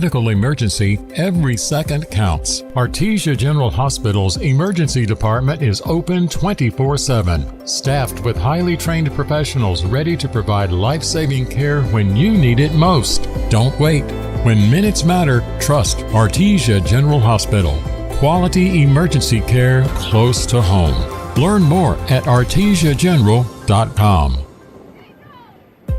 medical emergency, every second counts. Artesia General Hospital's emergency department is open 24/7, staffed with highly trained professionals ready to provide life-saving care when you need it most. Don't wait. When minutes matter, trust Artesia General Hospital. Quality emergency care close to home. Learn more at artesiageneral.com.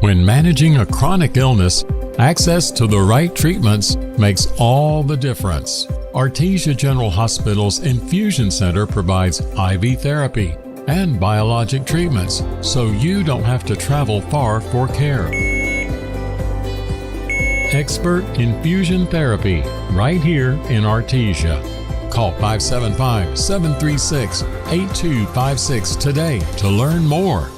When managing a chronic illness, access to the right treatments makes all the difference. Artesia General Hospital's Infusion Center provides IV therapy and biologic treatments, so you don't have to travel far for care. Expert infusion therapy right here in Artesia. Call 575-736-8256 today to learn more.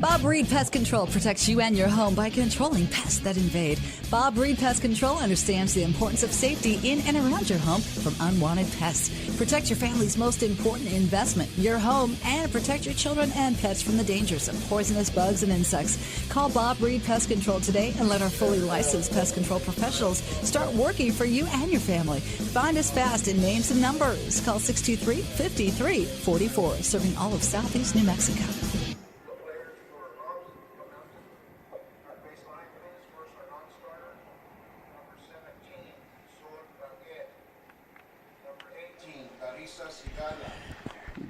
Bob Reed Pest Control protects you and your home by controlling pests that invade. Bob Reed Pest Control understands the importance of safety in and around your home from unwanted pests. Protect your family's most important investment, your home, and protect your children and pets from the dangers of poisonous bugs and insects. Call Bob Reed Pest Control today and let our fully licensed pest control professionals start working for you and your family. Find us fast in names and numbers. Call 623-5344, serving all of Southeast New Mexico.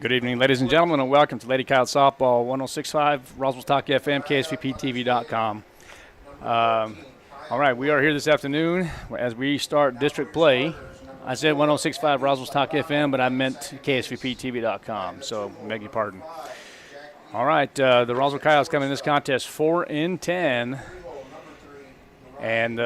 Good evening, ladies and gentlemen, and welcome to Lady Coyote Softball, 106.5, Roswell Talk FM, KSVPTV.com. All right, we are here this afternoon as we start district play. I said 106.5 Roswell Talk FM, but I meant KSVPTV.com, so beg your pardon. All right, the Roswell Coyotes come in this contest 4-10, and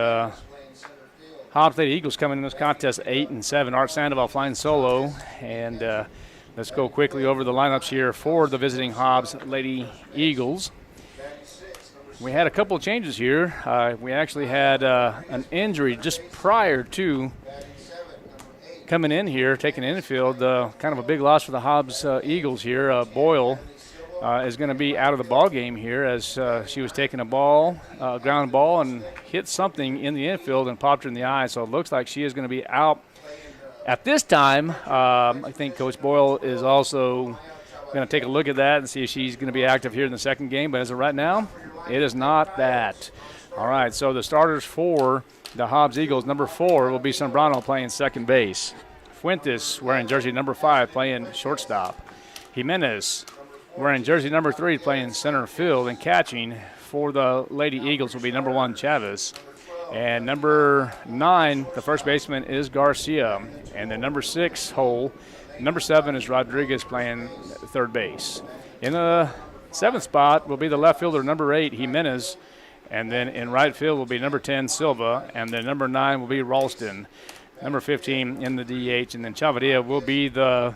Hobbs Lady Eagles coming in this contest 8-7. Art Sandoval flying solo, and let's go quickly over the lineups here for the visiting Hobbs Lady Eagles. We had a couple of changes here. We actually had an injury just prior to coming in here, taking infield. Kind of a big loss for the Hobbs Eagles here. Boyle is going to be out of the ball game here as she was taking a ball, ground ball, and hit something in the infield and popped her in the eye. So it looks like she is going to be out. At this time, I think Coach Boyle is also going to take a look at that and see if she's going to be active here in the second game. But as of right now, it is not that. All right, so the starters for the Hobbs Eagles, number 4 will be Sombrano playing second base. Fuentes wearing jersey number 5 playing shortstop. Jimenez wearing jersey number 3 playing center field, and catching for the Lady Eagles will be number 1 Chavez. And number 9, the first baseman, is Garcia. And the number 6 hole, number 7 is Rodriguez playing third base. In the 7th spot will be the left fielder, number 8, Jimenez. And then in right field will be number 10, Silva. And then number 9 will be Ralston. Number 15 in the DH. And then Chavarria will be the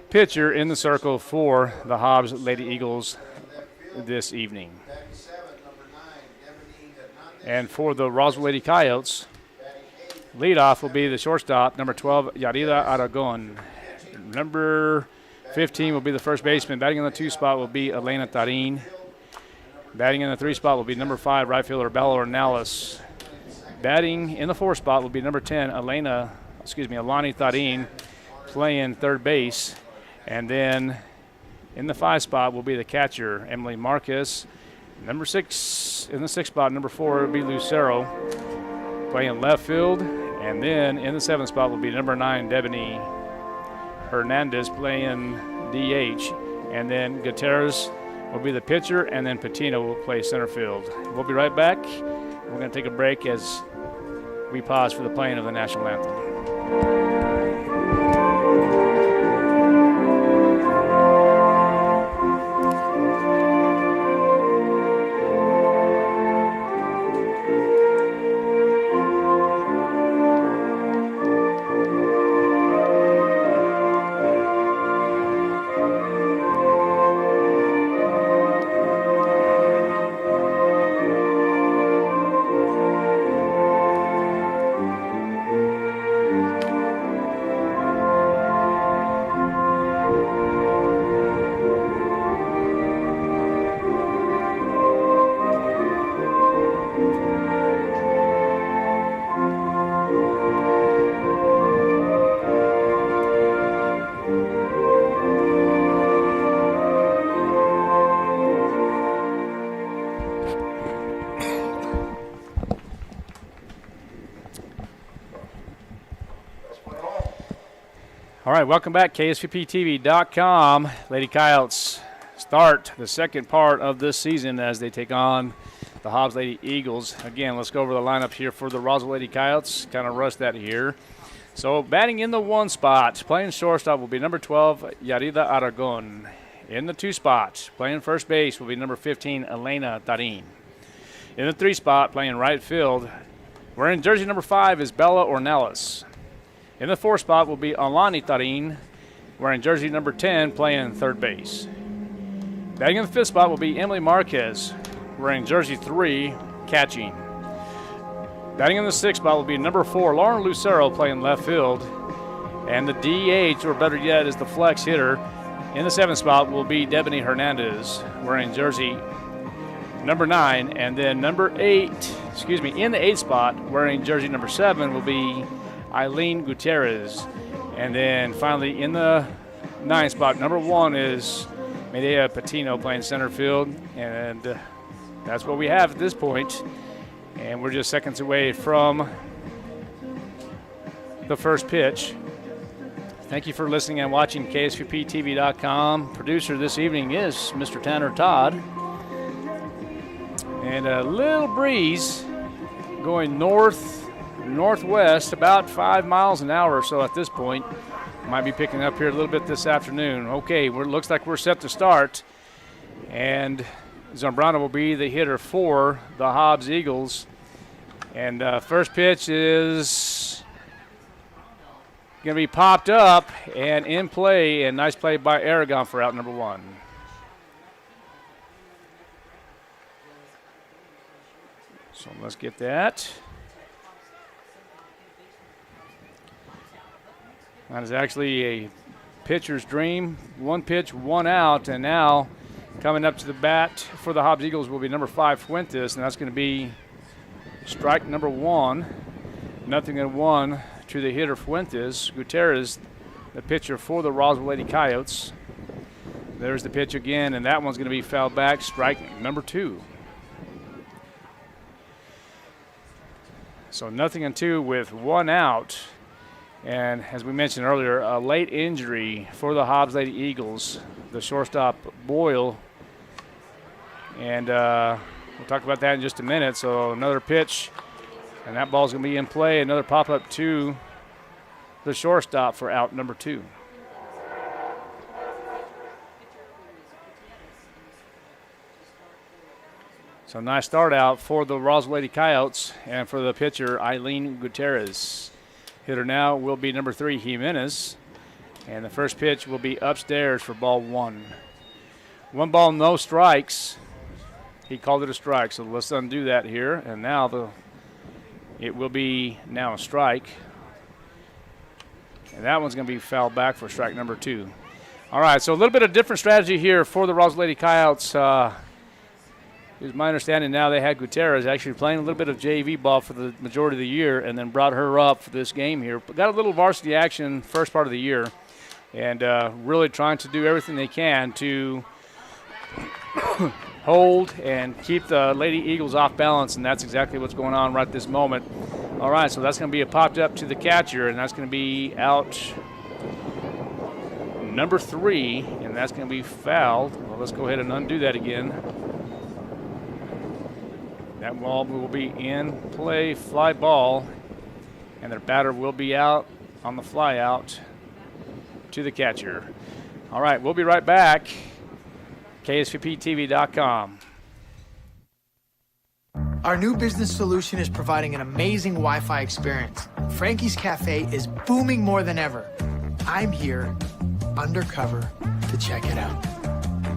pitcher in the circle for the Hobbs Lady Eagles this evening. And for the Roswell Lady Coyotes, leadoff will be the shortstop, number 12, Yarida Aragon. Number 15 will be the first baseman. Batting in the 2 spot will be Elena Tarin. Batting in the 3 spot will be number 5, right fielder Bella Ornelas. Batting in the 4 spot will be number 10, Alani Tarin, playing third base. And then in the 5 spot will be the catcher, Emily Marquez. Number 6, in the 6th spot, number 4 will be Lucero playing left field. And then in the 7th spot will be number 9, Debony Hernandez playing DH. And then Gutierrez will be the pitcher, and then Patino will play center field. We'll be right back. We're going to take a break as we pause for the playing of the national anthem. All right, welcome back, KSVPTV.com. Lady Coyotes start the second part of this season as they take on the Hobbs Lady Eagles. Again, let's go over the lineup here for the Roswell Lady Coyotes. Kind of rushed that here. So batting in the 1 spot, playing shortstop will be number 12, Yarida Aragon. In the 2 spot, playing first base will be number 15, Elena Tarin. In the 3 spot, playing right field, wearing jersey number 5 is Bella Ornelas. In the 4 spot will be Alani Tarin, wearing jersey number 10, playing third base. Batting in the 5th spot will be Emily Marquez, wearing jersey 3, catching. Batting in the 6th spot will be number 4, Lauren Lucero, playing left field. And the DH, or better yet, is the flex hitter. In the 7th spot will be Debony Hernandez, wearing jersey number 9. And then in the 8th spot, wearing jersey number 7, will be Eileen Gutierrez. And then finally in the 9th spot, number 1 is Medea Patino, playing center field. And that's what we have at this point. And we're just seconds away from the first pitch. Thank you for listening and watching KSVPTV.com. Producer this evening is Mr. Tanner Todd. And a little breeze going northwest, about 5 miles an hour or so at this point. Might be picking up here a little bit this afternoon. Okay, looks like we're set to start. And Zambrano will be the hitter for the Hobbs Eagles. And first pitch is going to be popped up and in play. And nice play by Aragon for out number 1. So let's get that. That is actually a pitcher's dream. 1 pitch, 1 out, and now coming up to the bat for the Hobbs Eagles will be number 5, Fuentes, and that's going to be strike number 1. 0-1 to the hitter, Fuentes. Gutierrez, the pitcher for the Roswell Lady Coyotes. There's the pitch again, and that one's going to be fouled back. Strike number 2. So 0-2 with 1 out. And as we mentioned earlier, a late injury for the Hobbs Lady Eagles, the shortstop Boyle. And we'll talk about that in just a minute. So another pitch, and that ball's going to be in play. Another pop-up to the shortstop for out number 2. So nice start out for the Roswell Lady Coyotes and for the pitcher, Eileen Gutierrez. Hitter now will be number 3, Jimenez. And the first pitch will be upstairs for ball 1. 1 ball, no strikes. He called it a strike, so let's undo that here. And now it will be now a strike. And that one's going to be fouled back for strike number 2. All right, so a little bit of different strategy here for the Roswell Lady Coyotes. It's my understanding now they had Gutierrez actually playing a little bit of JV ball for the majority of the year and then brought her up for this game here. But got a little varsity action first part of the year and really trying to do everything they can to hold and keep the Lady Eagles off balance, and that's exactly what's going on right this moment. All right, so that's going to be a popped up to the catcher, and that's going to be out number 3, and that's going to be fouled. Well, let's go ahead and undo that again. That ball will be in play, fly ball, and their batter will be out on the fly out to the catcher. All right, we'll be right back. KSVPTV.com. Our new business solution is providing an amazing Wi-Fi experience. Frankie's Cafe is booming more than ever. I'm here, undercover, to check it out.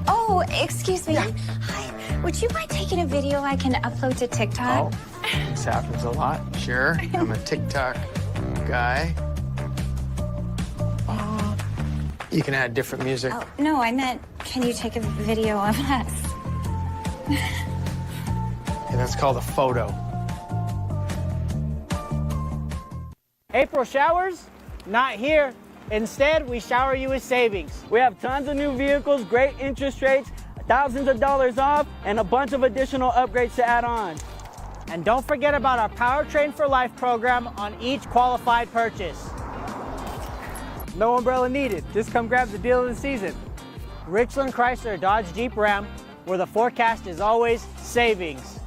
Oh, excuse me. Yeah. Hi. Would you mind taking a video I can upload to TikTok? Oh, this happens a lot. Sure, I'm a TikTok guy. Oh, you can add different music. Oh, no, I meant, can you take a video of us? And that's called a photo. April showers? Not here. Instead, we shower you with savings. We have tons of new vehicles, great interest rates, thousands of dollars off, and a bunch of additional upgrades to add on. And don't forget about our Powertrain for Life program on each qualified purchase. No umbrella needed. Just come grab the deal of the season. Richland Chrysler Dodge Jeep Ram, where the forecast is always savings.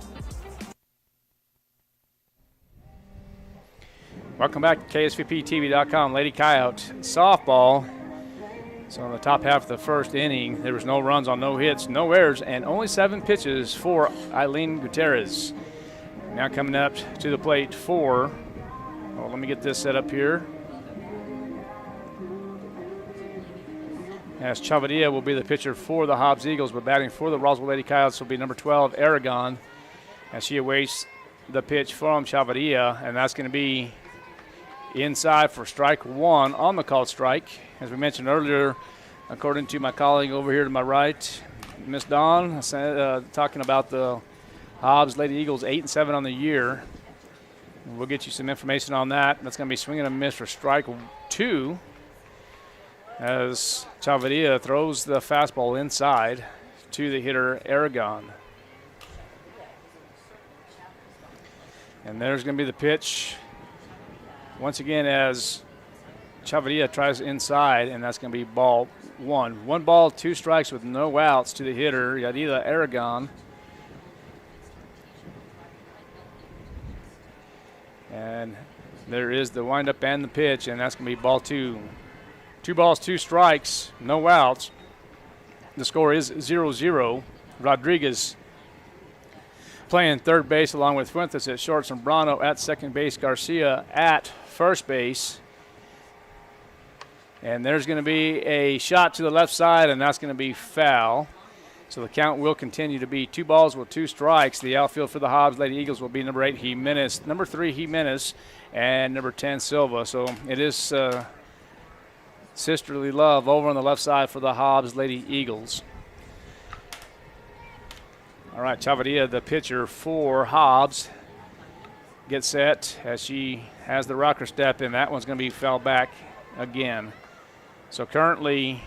Welcome back to KSVPTV.com. Lady Coyote softball. So in the top half of the first inning, there was no runs on no hits, no errors, and only 7 pitches for Eileen Gutierrez. Now coming up to the plate for, let me get this set up here. As Chavarria will be the pitcher for the Hobbs Eagles, but batting for the Roswell Lady Coyotes will be number 12, Aragon, as she awaits the pitch from Chavarria, and that's going to be inside for strike 1 on the called strike. As we mentioned earlier, according to my colleague over here to my right, Miss Dawn, talking about the Hobbs Lady Eagles 8-7 on the year. We'll get you some information on that. That's going to be swinging a miss for strike 2 as Chavarria throws the fastball inside to the hitter Aragon. And there's going to be the pitch once again as Chavarria tries inside, and that's going to be ball 1. 1 ball, 2 strikes with no outs to the hitter, Yadira Aragon. And there is the windup and the pitch, and that's going to be ball 2. 2 balls, 2 strikes, no outs. The score is 0-0. Rodriguez playing third base along with Fuentes at short, Zambrano at second base, Garcia at first base. And there's going to be a shot to the left side, and that's going to be foul. So the count will continue to be 2 balls with 2 strikes. The outfield for the Hobbs Lady Eagles will be number 8, Jimenez, number 3, Jimenez, and number 10, Silva. So it is sisterly love over on the left side for the Hobbs Lady Eagles. All right, Chavarria, the pitcher for Hobbs, gets set as she has the rocker step, and that one's going to be foul back again. So currently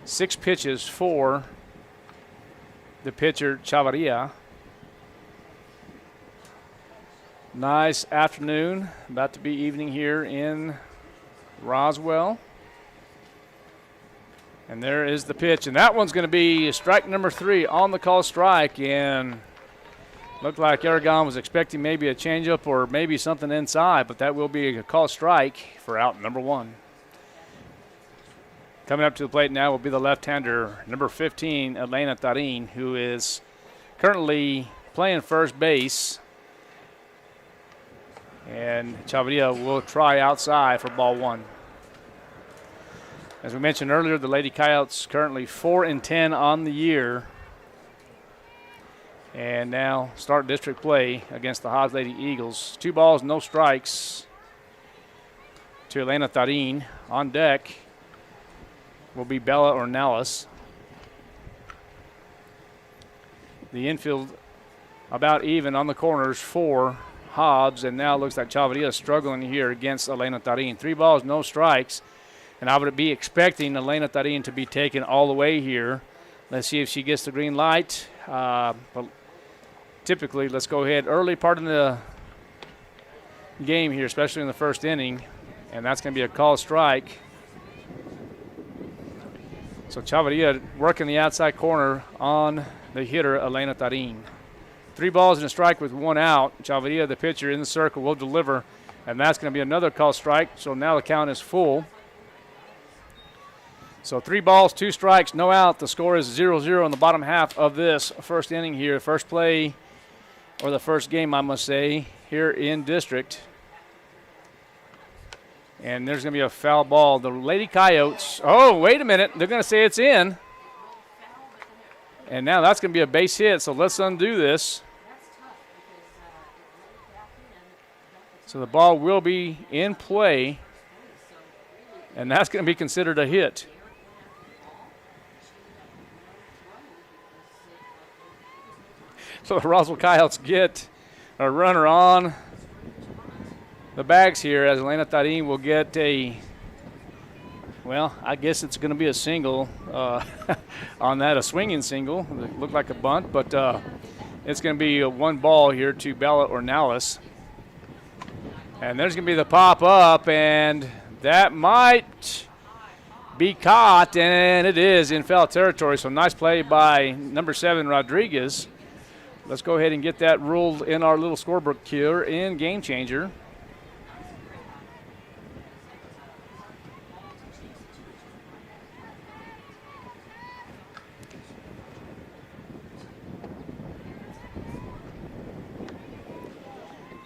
6 pitches for the pitcher Chavarria. Nice afternoon, about to be evening here in Roswell. And there is the pitch, and that one's going to be strike number 3 on the call strike, and looked like Aragon was expecting maybe a changeup or maybe something inside, but that will be a call strike for out number 1. Coming up to the plate now will be the left-hander, number 15, Elena Tarin, who is currently playing first base. And Chavarria will try outside for ball 1. As we mentioned earlier, the Lady Coyotes currently 4-10 on the year. And now start district play against the Hobbs Lady Eagles. 2 balls, no strikes to Elena Tarin. On deck will be Bella Ornelas. The infield about even on the corners for Hobbs, and now it looks like Chavarria is struggling here against Elena Tarin. 3 balls, no strikes, and I would be expecting Elena Tarin to be taken all the way here. Let's see if she gets the green light. But typically, let's go ahead. Early part of the game here, especially in the first inning, and that's going to be a call strike. So Chavarria working the outside corner on the hitter, Elena Tarin. 3 balls and a strike with 1 out. Chavarria, the pitcher, in the circle, will deliver, and that's going to be another call strike. So now the count is full. So 3 balls, 2 strikes, no out. The score is 0-0 in the bottom half of this first inning here. First play, or the first game, I must say, here in district. And there's going to be a foul ball. The Lady Coyotes, oh, wait a minute. They're going to say it's in. And now that's going to be a base hit, so let's undo this. So the ball will be in play, and that's going to be considered a hit. So the Roswell Coyotes get a runner on the bags here as Elena Tarin will get a, well, I guess it's going to be a single on that, a swinging single. It looked like a bunt, but it's going to be a 1 ball here to Bella Ornelas. And there's going to be the pop up, and That might be caught, and it is in foul territory. So nice play by number 7, Rodriguez. Let's go ahead and get that ruled in our little scorebook here in Game Changer.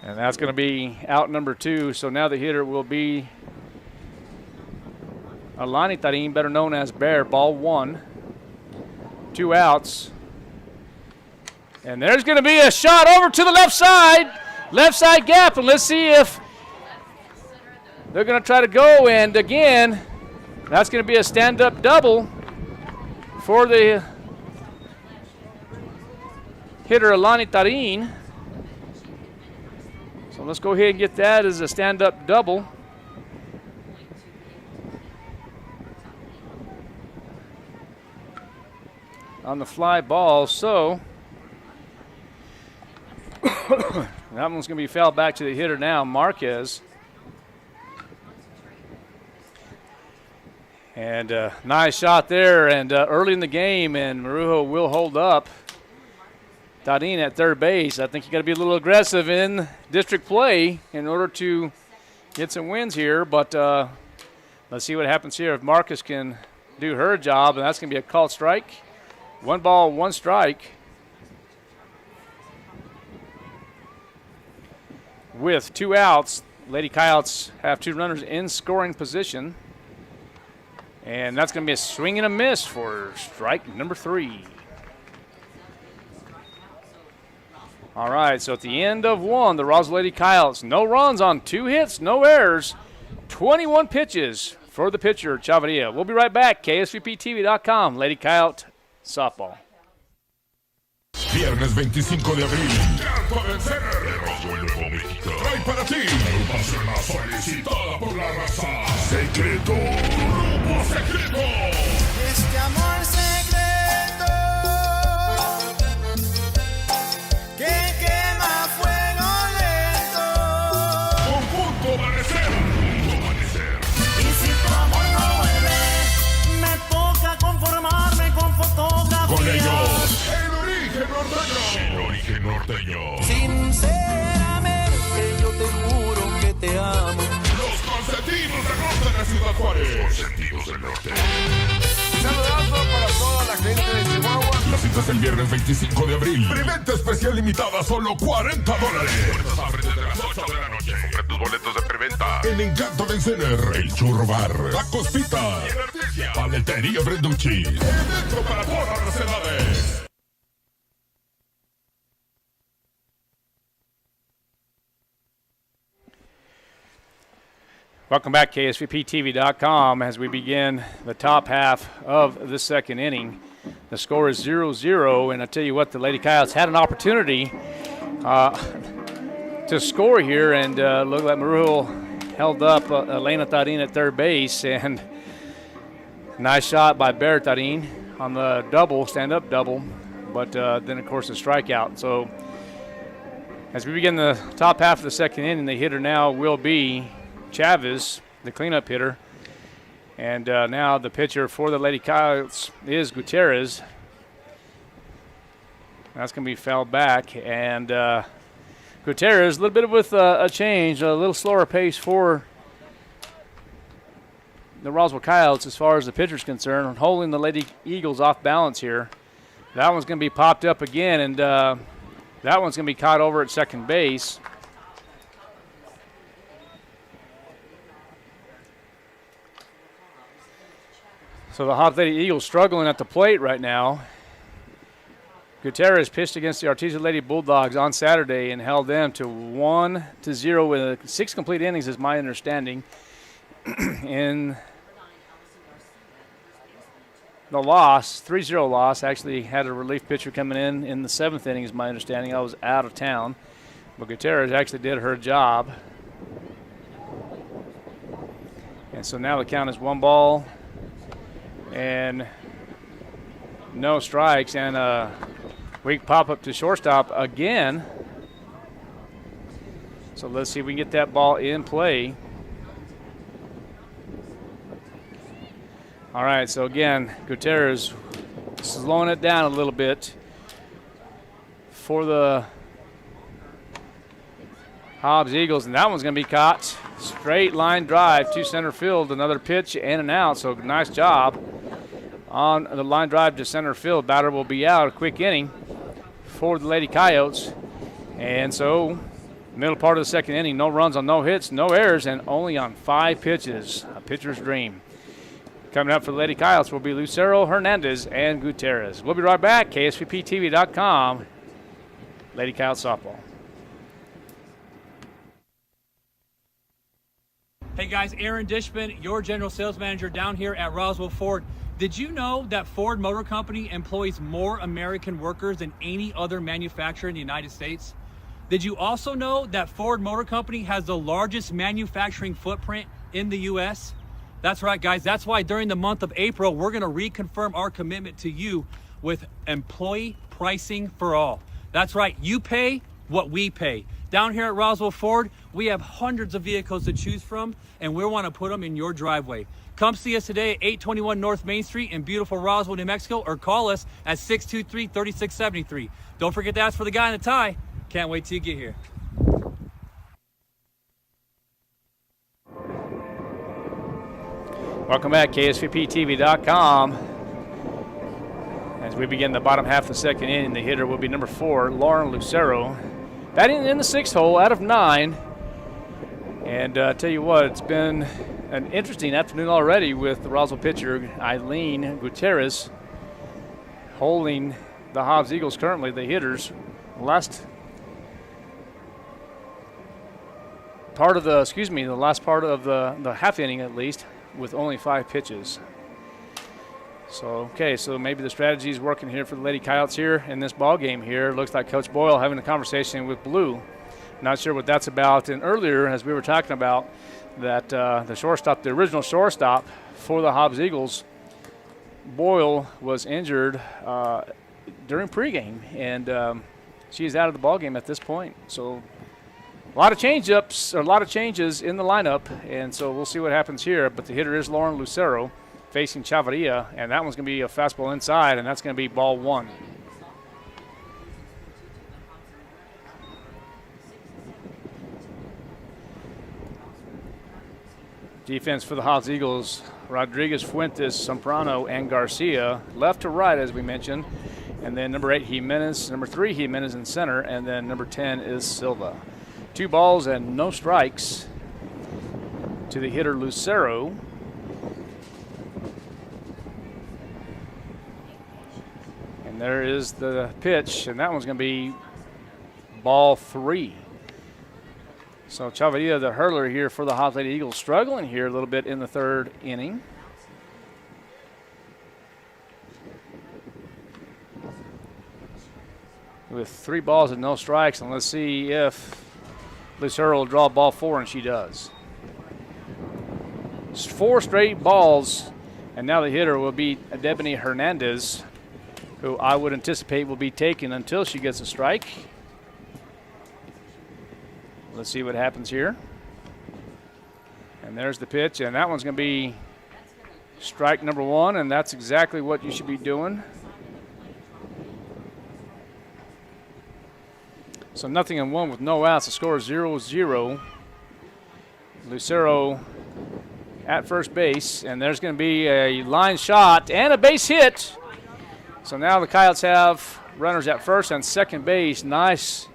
And that's going to be out number 2. So now the hitter will be Alani Tarin, better known as Bear. Ball 1. 2 outs. And there's going to be a shot over to the left side gap. And let's see if they're going to try to go. And again, that's going to be a stand-up double for the hitter Alani Tarin. So let's go ahead and get that as a stand-up double. On the fly ball, so that one's going to be fouled back to the hitter now, Marquez. And nice shot there, and early in the game, and Marujo will hold up Tarin at third base. I think you got to be a little aggressive in district play in order to get some wins here, but let's see what happens here if Marcus can do her job, and that's going to be a called strike. 1 ball, 1 strike. With 2 outs, Lady Coyotes have 2 runners in scoring position. And that's going to be a swing and a miss for strike number 3. All right, so at the end of 1, the Roswell Lady Coyotes, no runs on 2 hits, no errors, 21 pitches for the pitcher, Chavarria. We'll be right back, KSVPTV.com, Lady Coyote Softball. Viernes 25 de abril. Carta vencer de Roswell Nuevo México. Trae para ti la agrupación más solicitada por la raza. Secreto, grupo secreto. Este amor secreto que quema fuego lento. Conjunto Amanecer. Conjunto Amanecer. Y si tu amor no vuelve, me toca conformarme con fotografía. Con ellos, el origen norteño. Sinceramente yo te juro que te amo. Los consentidos del norte de Ciudad Juárez. Los consentidos del norte. Saludazo para toda la gente de Chihuahua. La cita es el viernes 25 de abril. Preventa especial limitada, solo $40. Puertas abren desde las 8 de la noche. Compra tus boletos de preventa. El Encanto de Encener, el Churro Bar, Tacos Pita y en Artesia, Paletería Brenducci. Evento para todas las edades. Welcome back, KSVPTV.com, as we begin the top half of the second inning. The score is 0-0, and I tell you what, the Lady Coyotes had an opportunity to score here, and looked like Marujo held up Elena Tarin at third base, and nice shot by Bear Tarin on the double, stand-up double, but then, of course, a strikeout. So as we begin the top half of the second inning, the hitter now will be Chavez, the cleanup hitter. And now the pitcher for the Lady Coyotes is Gutierrez. That's going to be fouled back. And Gutierrez, a little bit with a change, a little slower pace for the Roswell Coyotes as far as the pitcher's concerned, holding the Lady Eagles off balance here. That one's going to be popped up again, and that one's going to be caught over at second base. So the Hobbs Lady Eagles struggling at the plate right now. Gutierrez pitched against the Artesia Lady Bulldogs on Saturday and held them to 1-0 with 6 complete innings, is my understanding. In the loss, 3-0 loss, actually had a relief pitcher coming in the 7th inning, is my understanding. I was out of town. But Gutierrez actually did her job. And so now the count is 1 ball and no strikes, and weak pop-up to shortstop again. So let's see if we can get that ball in play. All right, so again, Gutierrez slowing it down a little bit for the Hobbs Eagles, and that one's going to be caught. Straight line drive to center field, another pitch and an out, so nice job on the line drive to center field. Batter will be out, a quick inning for the Lady Coyotes. And so, middle part of the second inning, no runs on no hits, no errors, and only on 5 pitches. A pitcher's dream. Coming up for the Lady Coyotes will be Lucero, Hernandez, and Gutierrez. We'll be right back. KSVPTV.com. Lady Coyotes softball. Hey guys, Aaron Dishman, your general sales manager down here at Roswell Ford. Did you know that Ford Motor Company employs more American workers than any other manufacturer in the United States? Did you also know that Ford Motor Company has the largest manufacturing footprint in the U.S.? That's right, guys. That's why during the month of April, we're going to reconfirm our commitment to you with employee pricing for all. That's right. You pay what we pay. Down here at Roswell Ford, we have hundreds of vehicles to choose from, and we want to put them in your driveway. Come see us today at 821 North Main Street in beautiful Roswell, New Mexico, or call us at 623-3673. Don't forget to ask for the guy in the tie. Can't wait till you get here. Welcome back, KSVPTV.com. As we begin the bottom half of the second inning, the hitter will be number 4, Lauren Lucero. Batting in the 6th hole out of 9. And tell you what, it's been an interesting afternoon already with the Roswell pitcher, Eileen Gutierrez, holding the Hobbs Eagles currently, the hitters. Last part of the half inning at least, with only 5 pitches. So, okay, so maybe the strategy is working here for the Lady Coyotes here in this ball game here. Looks like Coach Boyle having a conversation with Blue. Not sure what that's about. And earlier, as we were talking about, that the original shortstop for the Hobbs Eagles, Boyle, was injured during pregame, and she is out of the ball game at this point. So a lot of changes in the lineup, and so we'll see what happens here. But the hitter is Lauren Lucero facing Chavarria, and that one's going to be a fastball inside, and that's going to be ball 1. Defense for the Hobbs Eagles, Rodriguez, Fuentes, Sombrano, and Garcia. Left to right, as we mentioned. And then number 8, Jimenez. Number 3, Jimenez in center. And then number 10 is Silva. 2 balls and no strikes to the hitter, Lucero. And there is the pitch, and that one's going to be ball 3. So Chavarria, the hurler here for the Hobbs Lady Eagles, struggling here a little bit in the 3rd inning. With 3 balls and no strikes, and let's see if Lucero will draw ball 4, and she does. 4 straight balls, and now the hitter will be Debony Hernandez, who I would anticipate will be taken until she gets a strike. Let's see what happens here. And there's the pitch, and that one's going to be strike number 1, and that's exactly what you should be doing. So 0-1 with no outs. The score is 0-0. Lucero at first base, and there's going to be a line shot and a base hit. So now the Coyotes have runners at first and second base. Nice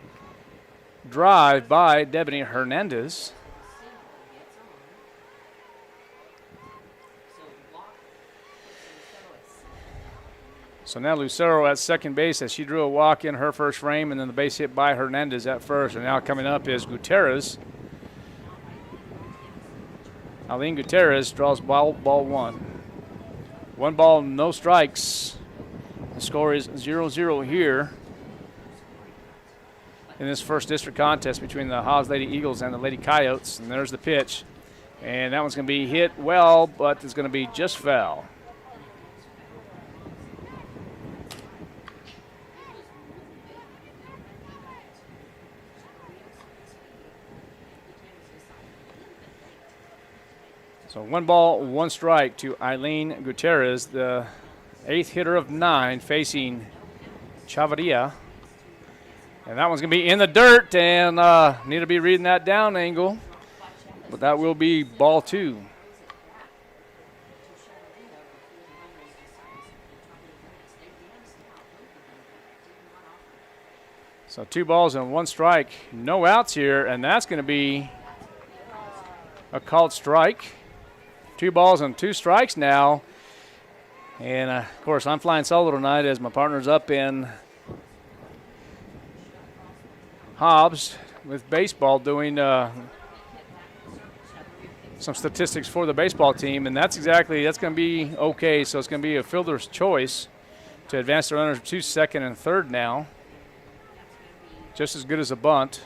drive by Debony Hernandez. So now Lucero at second base as she drew a walk in her first frame, and then the base hit by Hernandez at first. And now coming up is Gutierrez. Eileen Gutierrez draws ball 1. 1 ball, no strikes. The score is 0-0 here in this first district contest between the Hobbs Lady Eagles and the Lady Coyotes. And there's the pitch. And that one's going to be hit well, but it's going to be just foul. So 1 ball, 1 strike to Eileen Gutierrez, the 8th hitter of 9, facing Chavarria. And that one's going to be in the dirt, and need to be reading that down angle. But that will be ball 2. So 2 balls and 1 strike, no outs here, and that's going to be a called strike. 2 balls and 2 strikes now. And, of course, I'm flying solo tonight as my partner's up in Hobbs with baseball doing some statistics for the baseball team, and that's going to be okay. So it's going to be a fielder's choice to advance the runners to second and third now. Just as good as a bunt.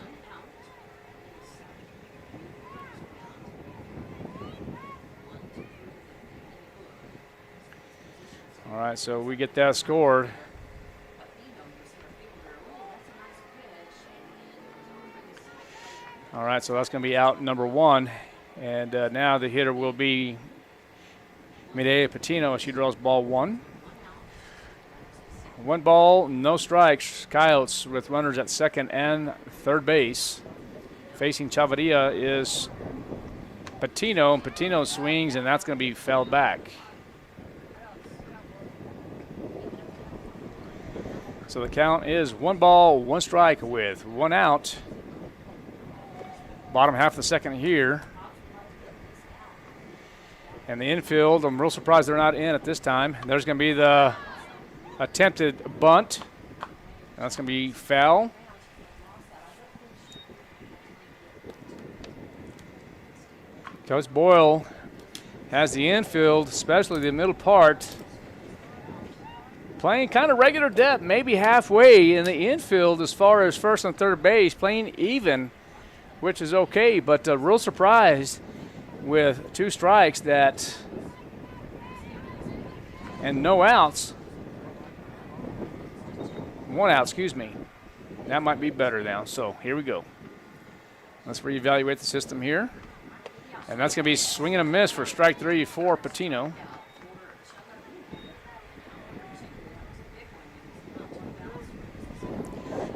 All right, so we get that scored. All right, so that's going to be out number 1. And now the hitter will be Mireya Patino. She draws ball 1. 1 ball, no strikes. Coyotes with runners at second and third base. Facing Chavarria is Patino, and Patino swings, and that's going to be fouled back. So the count is 1 ball, 1 strike with 1 out. Bottom half of the second here. And the infield, I'm real surprised they're not in at this time. There's going to be the attempted bunt. That's going to be foul. Coach Boyle has the infield, especially the middle part, playing kind of regular depth, maybe halfway in the infield as far as first and third base, playing even, which is okay, but real surprised with 2 strikes and no outs. 1 out, excuse me. That might be better now. So here we go. Let's reevaluate the system here. And that's going to be swing and a miss for strike 3 for Patino.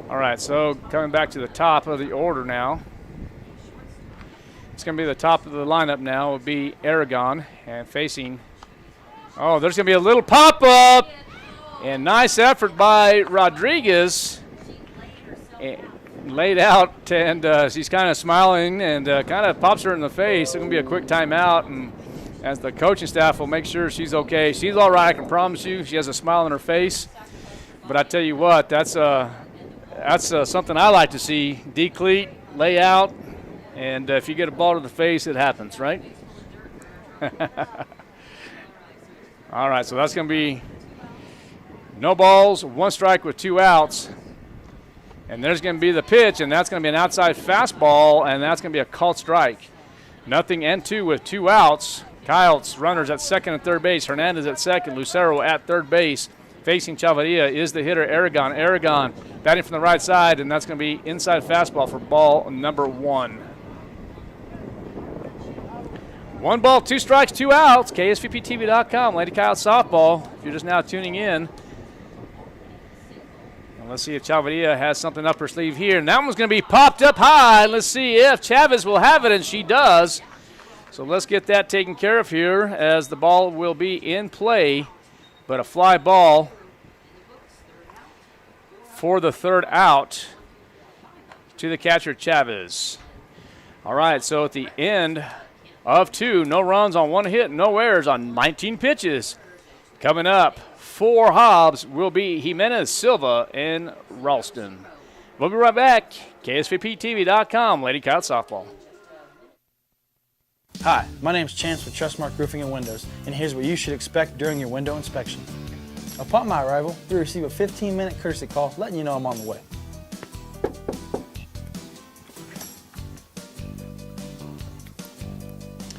All right, so coming back to the top of the order now. It's going to be the top of the lineup now. Will be Aragon and facing. Oh, there's going to be a little pop-up. And nice effort by Rodriguez. Laid out, and she's kind of smiling and kind of pops her in the face. It's going to be a quick timeout, and as the coaching staff will make sure she's okay. She's all right, I can promise you. She has a smile on her face. But I tell you what, that's something I like to see. Decleat, lay out, and if you get a ball to the face, it happens, right? All right, so that's going to be no balls, 1 strike with 2 outs. And there's going to be the pitch, and that's going to be an outside fastball, and that's going to be a called strike. 0-2 with 2 outs. Coyotes runners at second and third base. Hernandez at second. Lucero at third base. Facing Chavarria is the hitter, Aragon. Aragon batting from the right side, and that's going to be inside fastball for ball number 1. 1 ball, 2 strikes, 2 outs. KSVPTV.com, Lady Coyote Softball. If you're just now tuning in. Let's see if Chavarria has something up her sleeve here. And that one's going to be popped up high. Let's see if Chavez will have it, and she does. So let's get that taken care of here as the ball will be in play. But a fly ball for the 3rd out to the catcher, Chavez. All right, so at the end of 2, no runs on 1 hit, no errors on 19 pitches. Coming up for Hobbs will be Jimenez, Silva, and Ralston. We'll be right back. KSVPTV.com, Lady Coyote Softball. Hi, my name is Chance with Trustmark Roofing and Windows, and here's what you should expect during your window inspection. Upon my arrival, you'll receive a 15-minute courtesy call letting you know I'm on the way.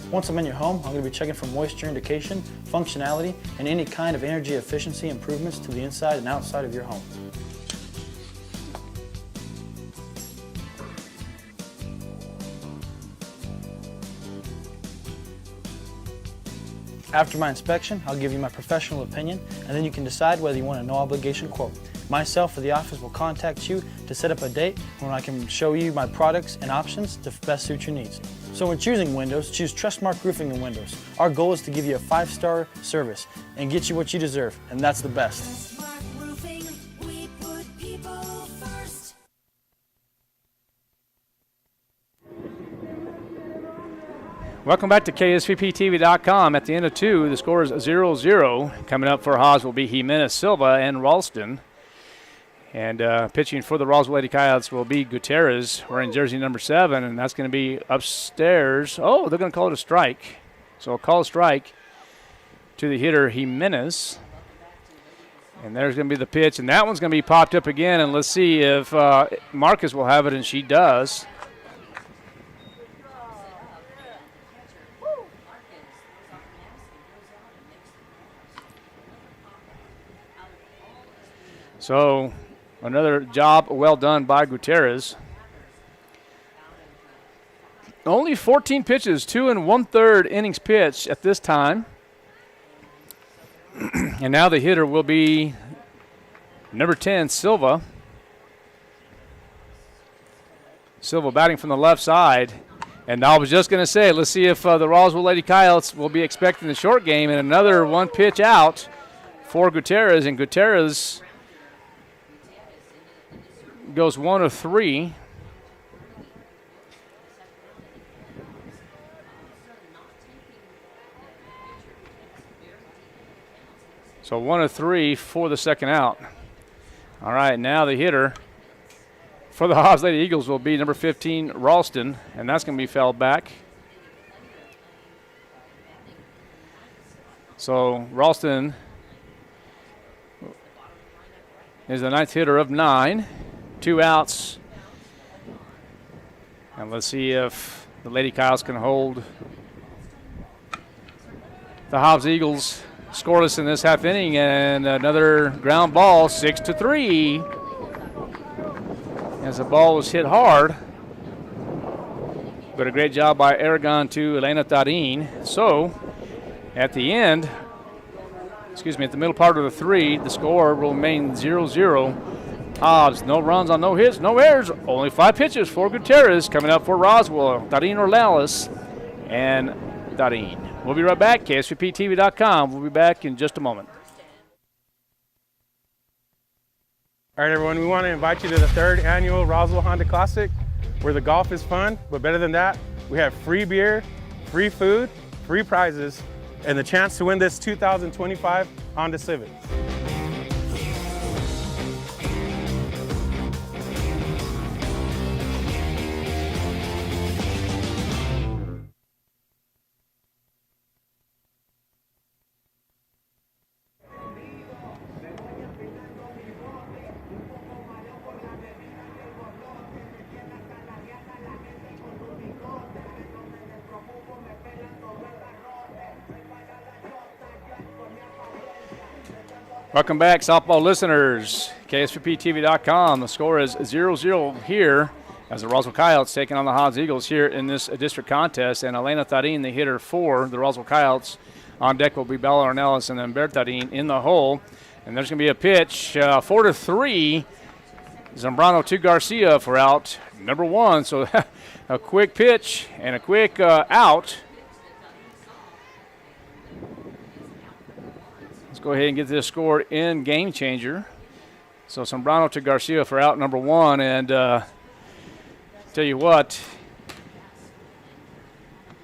Once I'm in your home, I'm going to be checking for moisture indication, functionality, and any kind of energy efficiency improvements to the inside and outside of your home. After my inspection, I'll give you my professional opinion, and then you can decide whether you want a no-obligation quote. Myself or the office will contact you to set up a date when I can show you my products and options to best suit your needs. So when choosing windows, choose Trustmark Roofing and Windows. Our goal is to give you a 5-star service and get you what you deserve, and that's the best. Welcome back to KSVPTV.com. At the end of 2, the score is 0-0. Coming up for Hobbs will be Jimenez Silva and Ralston. And pitching for the Roswell Lady Coyotes will be Gutierrez wearing jersey number 7, and that's going to be upstairs. Oh, they're going to call it a strike. So I'll call a strike to the hitter Jimenez. And there's going to be the pitch, and that one's going to be popped up again. And let's see if Marcus will have it, and she does. So another job well done by Gutierrez. Only 14 pitches, 2 1/3 innings pitched at this time. And now the hitter will be number 10, Silva. Silva batting from the left side. And I was just going to say, let's see if the Roswell Lady Coyotes will be expecting the short game. And another one pitch out for Gutierrez. And Gutierrez goes 1 of 3. So 1 of 3 for the second out. All right, now the hitter for the Hobbs Lady Eagles will be number 15, Ralston, and that's going to be fouled back. So Ralston is the 9th hitter of 9. 2 outs. And let's see if the Lady Coyotes can hold the Hobbs Eagles scoreless in this half inning. And another ground ball, 6-3. As the ball was hit hard. But a great job by Aragon to Elena Tarin. So at the end, at the middle part of the 3, the score will remain 0-0. Hobbs, no runs on no hits, no errors, only 5 pitches for Gutierrez. Coming up for Roswell, Tarin Orlalis and Tarin. We'll be right back, KSVPTV.com. We'll be back in just a moment. All right, everyone, we want to invite you to the 3rd annual Roswell Honda Classic, where the golf is fun, but better than that, we have free beer, free food, free prizes, and the chance to win this 2025 Honda Civic. Welcome back, softball listeners. KSVPTV.com. The score is 0-0 here as the Roswell Coyotes taking on the Hobbs Eagles here in this district contest. And Elena Tarin, the hitter for the Roswell Coyotes. On deck will be Bella Ornelas and then Bertarin in the hole. And there's going to be a pitch, 4-3. Zambrano to Garcia for out number 1. So a quick pitch and a quick out. Go ahead and get this score in Game Changer. So Zambrano to Garcia for out number 1. And tell you what,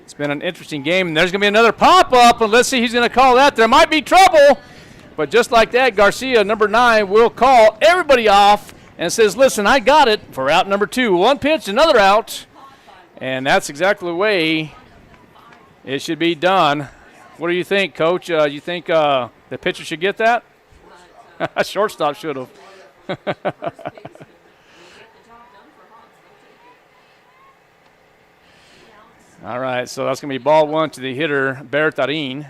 it's been an interesting game. And there's going to be another pop-up, and let's see who's going to call that. There might be trouble. But just like that, Garcia, number 9, will call everybody off and says, listen, I got it for out number 2. 1 pitch, another out. And that's exactly the way it should be done. What do you think, Coach? You think the pitcher should get that? Shortstop should have. All right, so that's going to be ball 1 to the hitter, Bertarin.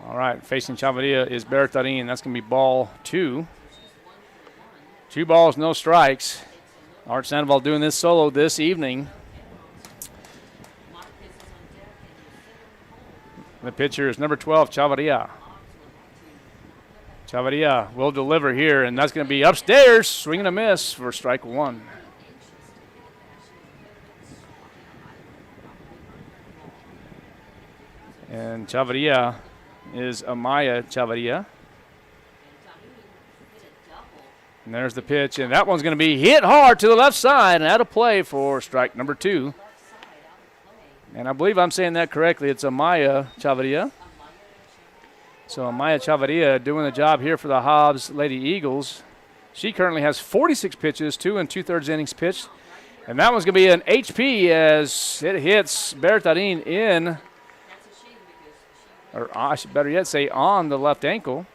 All right, facing Chavarria is Bertarin. That's going to be ball 2. 2 balls, no strikes. Art Sandoval doing this solo this evening. The pitcher is number 12, Chavarria. Chavarria will deliver here, and that's going to be upstairs, swing and a miss for strike one. And Chavarria is Amaya Chavarria. And there's the pitch, and that one's going to be hit hard to the left side and out of play for strike number 2. And I believe I'm saying that correctly. It's Amaya Chavarria. So Amaya Chavarria doing the job here for the Hobbs Lady Eagles. She currently has 46 pitches, 2 2/3 innings pitched. And that one's going to be an HP as it hits Bertarin in, or I should better yet say on the left ankle.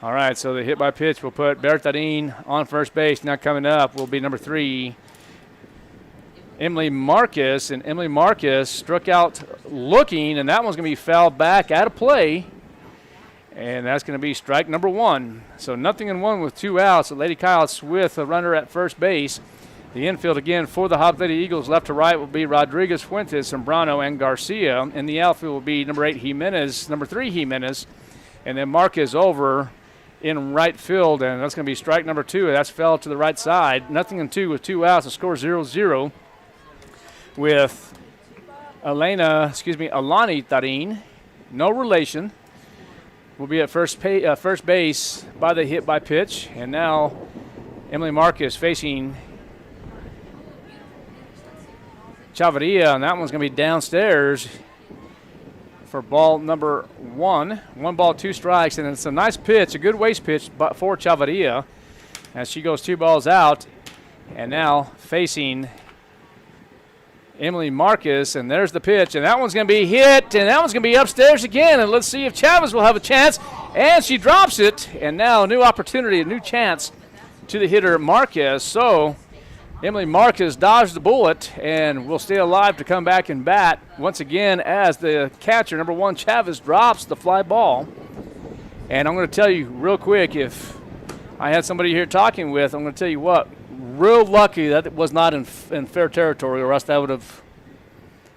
All right, so the hit by pitch will put Bertarin on first base. Now coming up will be number 3, Emily Marcus. And Emily Marcus struck out looking, and that one's going to be fouled back out of play. And that's going to be strike number 1. So 0-1 with 2 outs. The Lady Coyotes with a runner at first base. The infield again for the Hobbs Lady Eagles, left to right, will be Rodriguez, Fuentes, Zambrano, and Garcia. And the outfield will be number 8, Jimenez, number 3, Jimenez. And then Marcus over in right field, and that's going to be strike number 2. That's fell to the right side. 0-2 with 2 outs. The score 0-0 with Alani Tarin, no relation, will be at first base by the hit by pitch. And now Emily Marcus facing Chavarria, and that one's going to be downstairs for ball number 1. 1 ball, 2 strikes, and it's a nice pitch, a good waste pitch for Chavarria as she goes 2 balls out. And now facing Emily Marcus, and there's the pitch, and that one's going to be hit, and that one's going to be upstairs again. And let's see if Chavez will have a chance, and she drops it. And now a new opportunity, a new chance to the hitter Marcus. So Emily Marcus dodged the bullet and will stay alive to come back and bat once again as the catcher, number 1, Chavez, drops the fly ball. And I'm going to tell you real quick, if I had somebody here talking with, I'm going to tell you what, real lucky that it was not in fair territory, or else that would have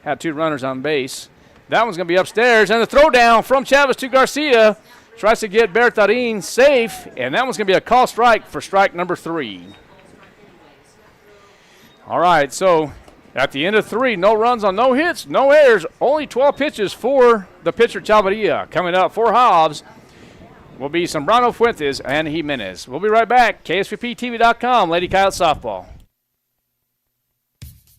had 2 runners on base. That one's going to be upstairs, and the throw down from Chavez to Garcia. Tries to get Bertarin safe, and that one's going to be a call strike for strike number 3. All right, so at the end of 3, no runs on no hits, no errors, only 12 pitches for the pitcher Chavarria. Coming up for Hobbs will be Zambrano, Fuentes, and Jimenez. We'll be right back. KSVPTV.com, Lady Coyote Softball.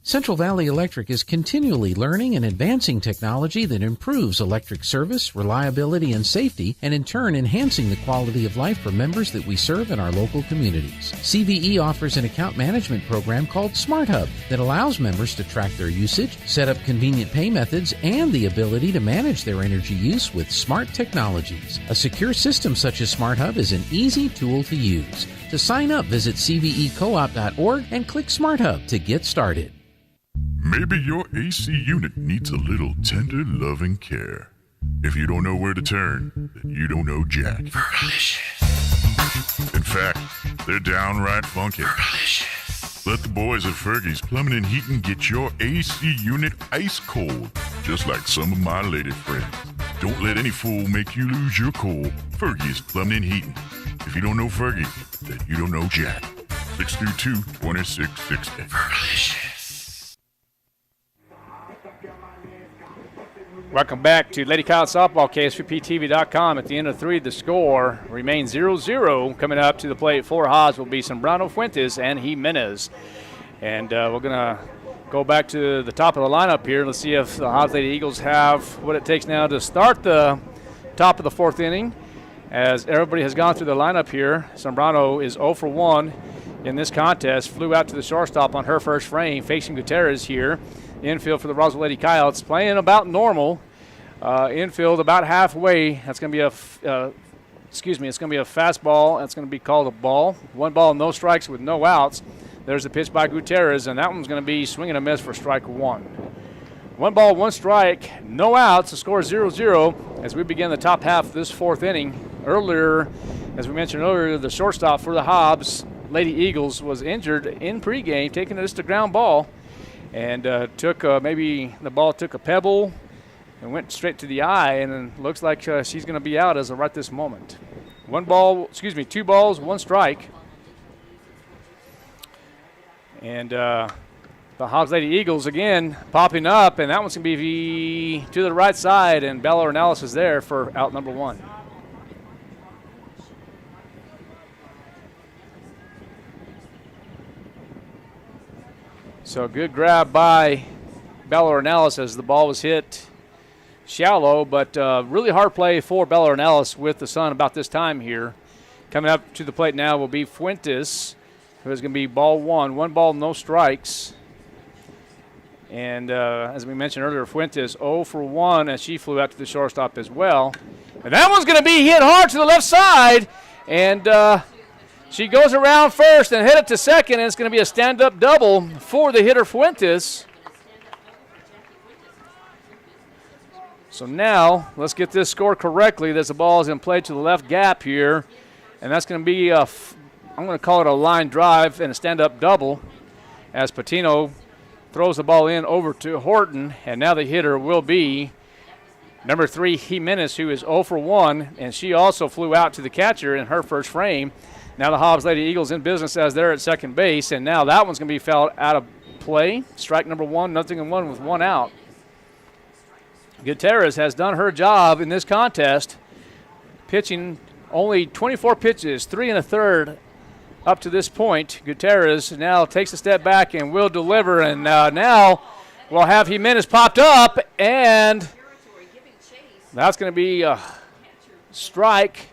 Central Valley Electric is continually learning and advancing technology that improves electric service, reliability, and safety, and in turn enhancing the quality of life for members that we serve in our local communities. CVE offers an account management program called Smart Hub that allows members to track their usage, set up convenient pay methods, and the ability to manage their energy use with smart technologies. A secure system such as Smart Hub is an easy tool to use. To sign up, visit cvecoop.org and click Smart Hub to get started. Maybe your AC unit needs a little tender, loving care. If you don't know where to turn, then you don't know Jack. Fergalicious. In fact, they're downright funky. Fergalicious. Let the boys at Fergie's Plumbing and Heating get your AC unit ice cold, just like some of my lady friends. Don't let any fool make you lose your cool. Fergie's Plumbing and Heating. If you don't know Fergie, then you don't know Jack. 632-2660. Fergalicious. Welcome back to Lady Coyote Softball, KSVPTV.com. At the end of 3, the score remains 0-0. Coming up to the plate for Hobbs will be Zambrano, Fuentes, and Jimenez. And we're going to go back to the top of the lineup here. Let's see if the Hobbs Lady Eagles have what it takes now to start the top of the 4th inning. As everybody has gone through the lineup here, Zambrano is 0 for 1 in this contest. Flew out to the shortstop on her first frame, facing Gutierrez here. Infield for the Roswell Lady Coyotes, playing about normal. Infield about halfway. That's going to be it's going to be a fastball. That's going to be called a ball. 1 ball, no strikes with no outs. There's a pitch by Gutierrez, and that one's going to be swing and a miss for strike 1. 1 ball, 1 strike, no outs. The score is 0-0 as we begin the top half of this 4th inning. Earlier, as we mentioned earlier, the shortstop for the Hobbs Lady Eagles was injured in pregame, taking just a ground ball, and took maybe the ball took a pebble and went straight to the eye, and then looks like she's going to be out as of right this moment. 2 balls, 1 strike. And the Hobbs Lady Eagles again popping up, and that one's going to be to the right side, and Bella Ornelas is there for out number 1. So good grab by Bella Ornelas as the ball was hit shallow, but really hard play for Bella Ornelas with the sun about this time here. Coming up to the plate now will be Fuentes, who is going to be ball 1. 1 ball, no strikes. And as we mentioned earlier, Fuentes 0 for 1 as she flew out to the shortstop as well. And that one's going to be hit hard to the left side. And she goes around first and hit it to second, and it's going to be a stand-up double for the hitter Fuentes. So now let's get this score correctly. This ball is going to play to the left gap here, and that's going to be I'm going to call it a line drive and a stand-up double as Patino throws the ball in over to Horton, and now the hitter will be number 3, Jimenez, who is 0 for 1, and she also flew out to the catcher in her first frame. Now the Hobbs Lady Eagles in business as they're at second base, and now that one's going to be fouled out of play. Strike number 1, 0-1 with 1 out. Gutierrez has done her job in this contest, pitching only 24 pitches, 3 1/3 up to this point. Gutierrez now takes a step back and will deliver, and now we'll have Jimenez popped up, and that's going to be a strike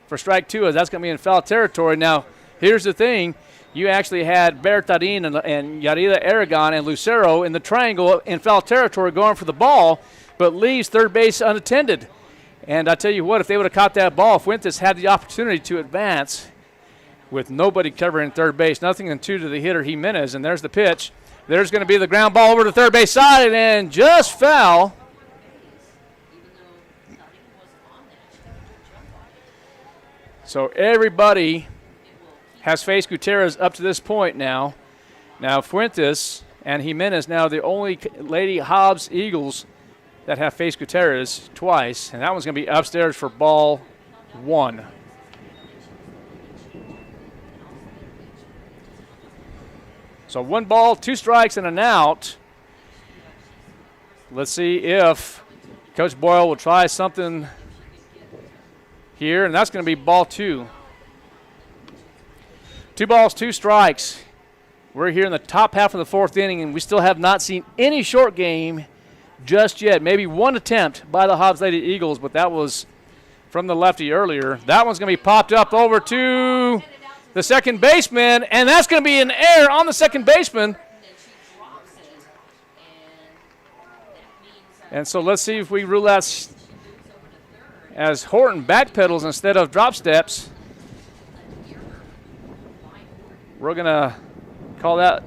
for strike 2, as that's going to be in foul territory. Now, here's the thing. You actually had Bertadin and Yarida Aragon and Lucero in the triangle in foul territory going for the ball, but leaves third base unattended. And I tell you what, if they would have caught that ball, Fuentes had the opportunity to advance with nobody covering third base. 0-2 to the hitter Jimenez, and there's the pitch. There's going to be the ground ball over to third base side, and just foul. So everybody has faced Gutierrez up to this point now. Now Fuentes and Jimenez now the only Lady Hobbs Eagles that have faced Gutierrez twice, and that one's going to be upstairs for ball 1. So 1 ball, 2 strikes, and an out. Let's see if Coach Boyle will try something here, and that's going to be ball 2. 2 balls, 2 strikes. We're here in the top half of the 4th inning, and we still have not seen any short game just yet. Maybe 1 attempt by the Hobbs Lady Eagles, but that was from the lefty earlier. That one's going to be popped up over to the second baseman, and that's going to be an error on the second baseman. And so let's see if we rule out as Horton backpedals instead of drop steps. We're going to call that.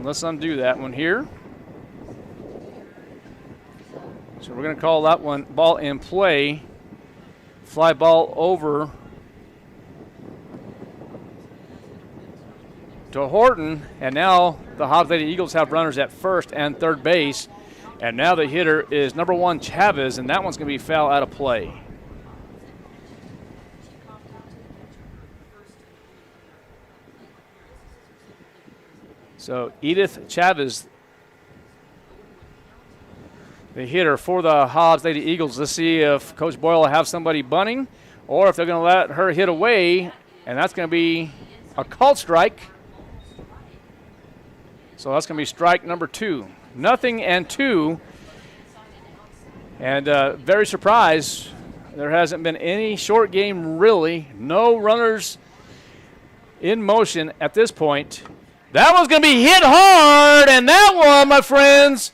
Let's undo that one here. So we're going to call that one ball in play. Fly ball over to Horton, and now the Hobbs Lady Eagles have runners at first and third base, and now the hitter is number 1 Chavez, and that one's going to be foul out of play. So Edith Chavez, the hitter for the Hobbs Lady Eagles. Let's see if Coach Boyle will have somebody bunting or if they're going to let her hit away, and that's going to be a called strike. So that's going to be strike number 2. 0-2. And very surprised there hasn't been any short game really. No runners in motion at this point. That one's going to be hit hard, and that one, my friends,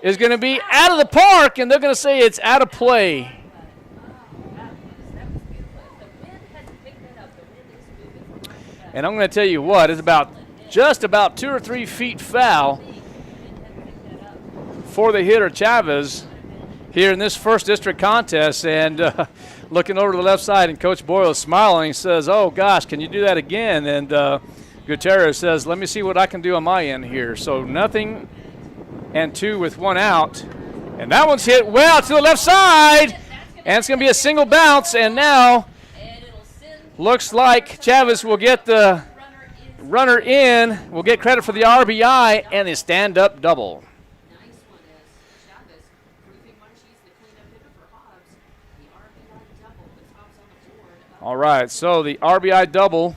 is going to be out of the park, and they're going to say it's out of play. And I'm going to tell you what, it's just about 2 or 3 feet foul for the hitter Chavez. here in this first district contest. And looking over to the left side, and Coach Boyle is smiling, says, oh, gosh, can you do that again? And Gutierrez says, let me see what I can do on my end here. So 0-2 with 1 out. And that one's hit well to the left side. And it's going to be a single bounce. And now looks like Chavez will get the runner in, will get credit for the RBI and a stand-up double. All right, so the RBI double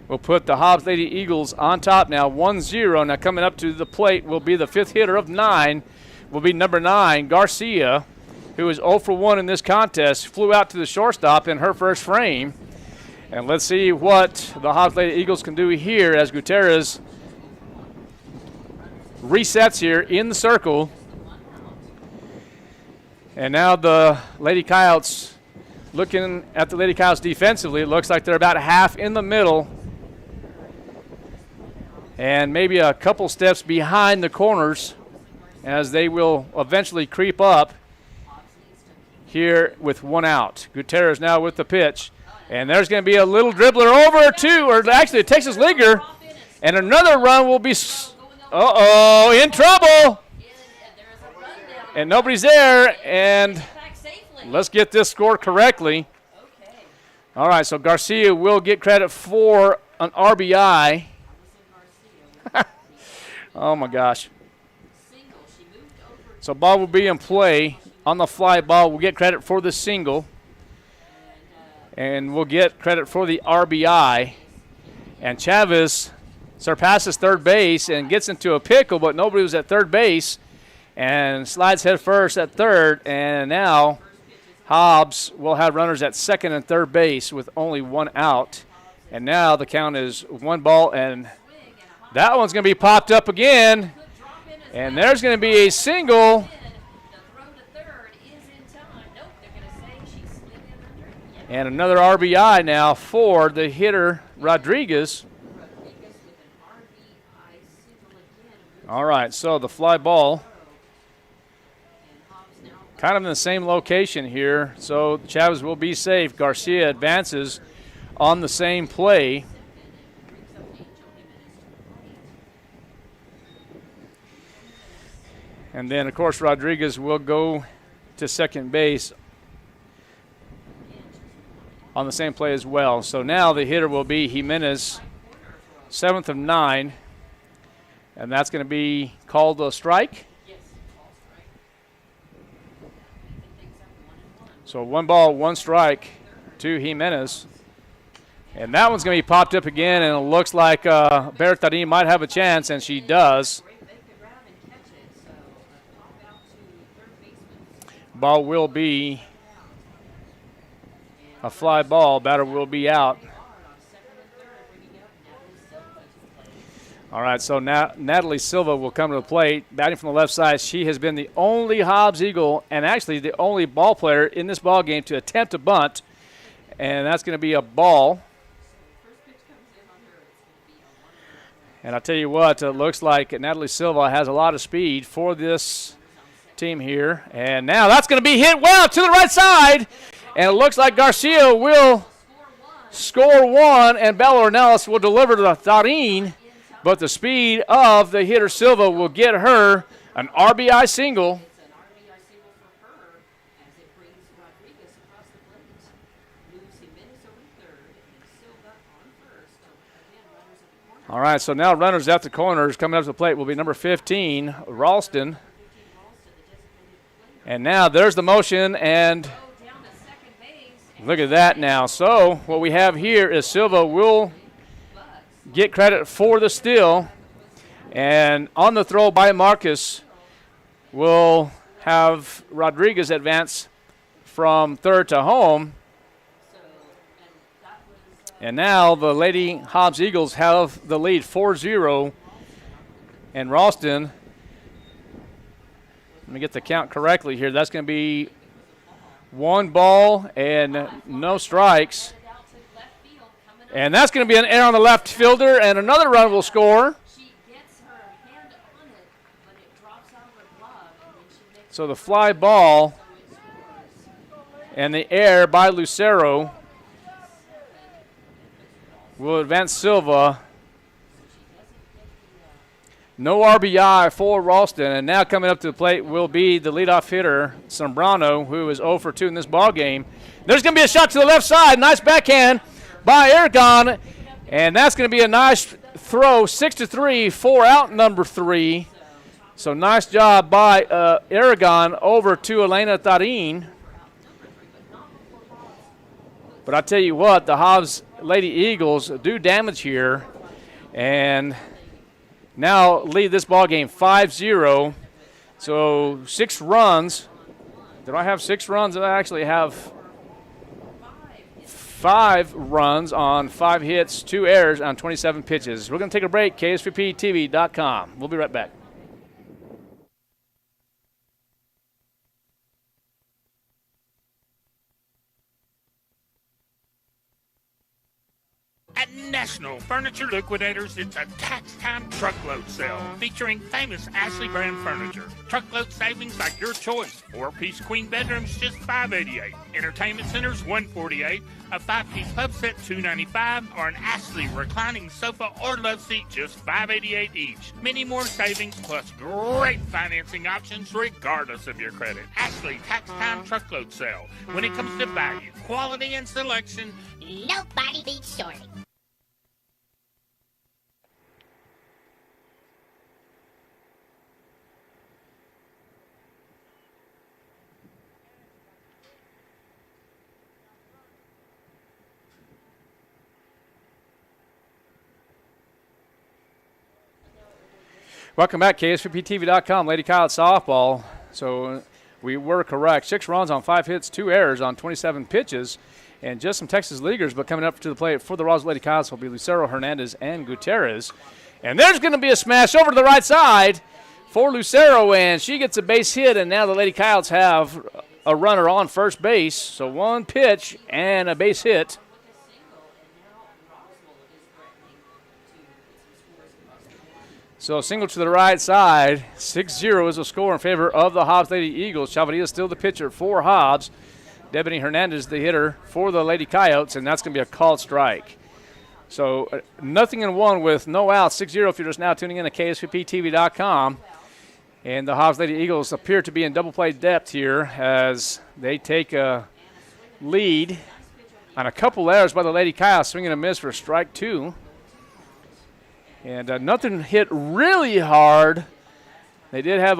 will put the Hobbs Lady Eagles on top now, 1-0. Now coming up to the plate will be the fifth hitter of 9, will be number 9, Garcia, who is 0 for 1 in this contest, flew out to the shortstop in her first frame. And let's see what the Hobbs Lady Eagles can do here as Gutierrez resets here in the circle. And now the Lady Coyotes, looking at the Lady Coyotes defensively, it looks like they're about half in the middle and maybe a couple steps behind the corners as they will eventually creep up here with 1 out. Gutierrez now with the pitch. And there's going to be a little dribbler over or actually a Texas leaguer. And another run will be, in trouble. And nobody's there. And let's get this score correctly. All right, so Garcia will get credit for an RBI. Oh, my gosh. So ball will be in play. On the fly ball, we'll get credit for the single. And we'll get credit for the RBI. And Chavez surpasses third base and gets into a pickle, but nobody was at third base and slides head first at third. And now Hobbs will have runners at second and third base with only 1 out. And now the count is 1 ball, and that one's going to be popped up again. And there's going to be a single. And another RBI now for the hitter, Rodriguez. All right, so the fly ball kind of in the same location here. So Chavez will be safe. Garcia advances on the same play. And then, of course, Rodriguez will go to second base on the same play as well. So now the hitter will be Jimenez, 7th of 9. And that's going to be called a strike. So 1 ball, 1 strike to Jimenez. And that one's going to be popped up again, and it looks like Bertadine might have a chance, and she does. Ball will be a fly ball. Batter will be out. All right, so now Natalie Silva will come to the plate. Batting from the left side, she has been the only Hobbs Eagle and actually the only ball player in this ball game to attempt a bunt, and that's going to be a ball. And I'll tell you what, it looks like Natalie Silva has a lot of speed for this team here. And now that's going to be hit well to the right side. And it looks like Garcia will score 1, and Bella Ornelas will deliver to Tharin. But the speed of the hitter Silva will get her an RBI single. All right, so now runners at the corners coming up to the plate will be number 15, Ralston. And now there's the motion, and look at that now. So what we have here is Silva will get credit for the steal, and on the throw by Marcus will have Rodriguez advance from third to home. And now the Lady Hobbs Eagles have the lead 4-0. And Ralston, let me get the count correctly here. That's going to be 1 ball and no strikes. And that's going to be an error on the left fielder, and another run will score. So the fly ball And the air by Lucero will advance Silva. No RBI for Ralston. And now coming up to the plate will be the leadoff hitter, Sombrano, who is 0 for 2 in this ball game. There's going to be a shot to the left side. Nice backhand by Aragon. And that's going to be a nice throw. 6-3 for out number 3. So nice job by Aragon over to Elena Tarin. But I tell you what, the Hobbs Lady Eagles do damage here and now lead this ball game 5-0. So 6 runs. Did I have 6 runs? I actually have 5 runs on 5 hits, 2 errors on 27 pitches. We're going to take a break. KSVPTV.com. We'll be right back. At National Furniture Liquidators, it's a tax time truckload sale featuring famous Ashley brand furniture. Truckload savings like your choice. 4-piece queen bedrooms just $588. Entertainment centers $148. A 5-piece pub set $295. Or an Ashley reclining sofa or love seat just $588 each. Many more savings plus great financing options regardless of your credit. Ashley tax time truckload sale. When it comes to value, quality, and selection, nobody beats Shorty. Welcome back, KSVPTV.com, Lady Coyote Softball. So we were correct. 6 runs on 5 hits, 2 errors on 27 pitches, and just some Texas Leaguers. But coming up to the plate for the Roswell Lady Coyotes will be Lucero, Hernandez, and Gutierrez. And there's going to be a smash over to the right side for Lucero, and she gets a base hit, and now the Lady Coyotes have a runner on first base. So 1 pitch and a base hit. So single to the right side. 6-0 is the score in favor of the Hobbs Lady Eagles. Chavadilla still the pitcher for Hobbs. Debony Hernandez the hitter for the Lady Coyotes, and that's going to be a called strike. So nothing in 1 with no outs. 6-0 if you're just now tuning in to KSVPTV.com. And the Hobbs Lady Eagles appear to be in double play depth here as they take a lead on a couple errors by the Lady Coyotes, swinging a miss for strike 2. And nothing hit really hard. They did have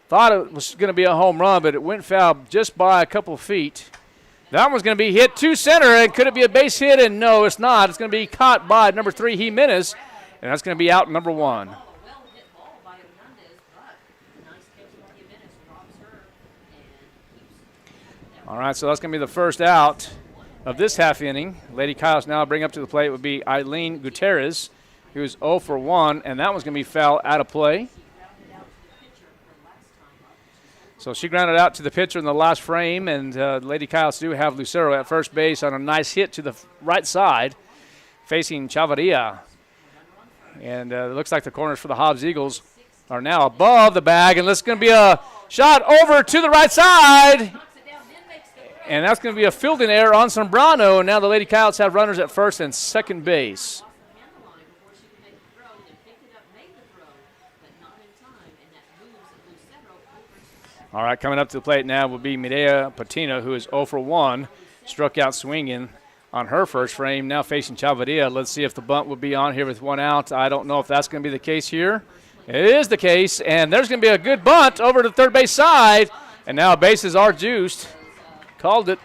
thought it was going to be a home run, but it went foul just by a couple of feet. That one's going to be hit to center, and could it be a base hit? And no, it's not. It's going to be caught by number 3, Jimenez, and that's going to be out number 1. All right, so that's going to be the first out of this half inning. Lady Coyotes now bring up to the plate would be Eileen Gutierrez, who's 0 for 1, and that one's going to be foul out of play. So she grounded out to the pitcher in the last frame, and Lady Coyotes do have Lucero at first base on a nice hit to the right side, facing Chavarria. And it looks like the corners for the Hobbs Eagles are now above the bag, and it's going to be a shot over to the right side. And that's going to be a fielding error on Sombrano, and now the Lady Coyotes have runners at first and second base. All right, coming up to the plate now will be Medea Patina, who is 0 for 1, struck out swinging on her first frame, now facing Chavarria. Let's see if the bunt will be on here with 1 out. I don't know if that's going to be the case here. It is the case, and there's going to be a good bunt over to the third base side, and now bases are juiced. Called it.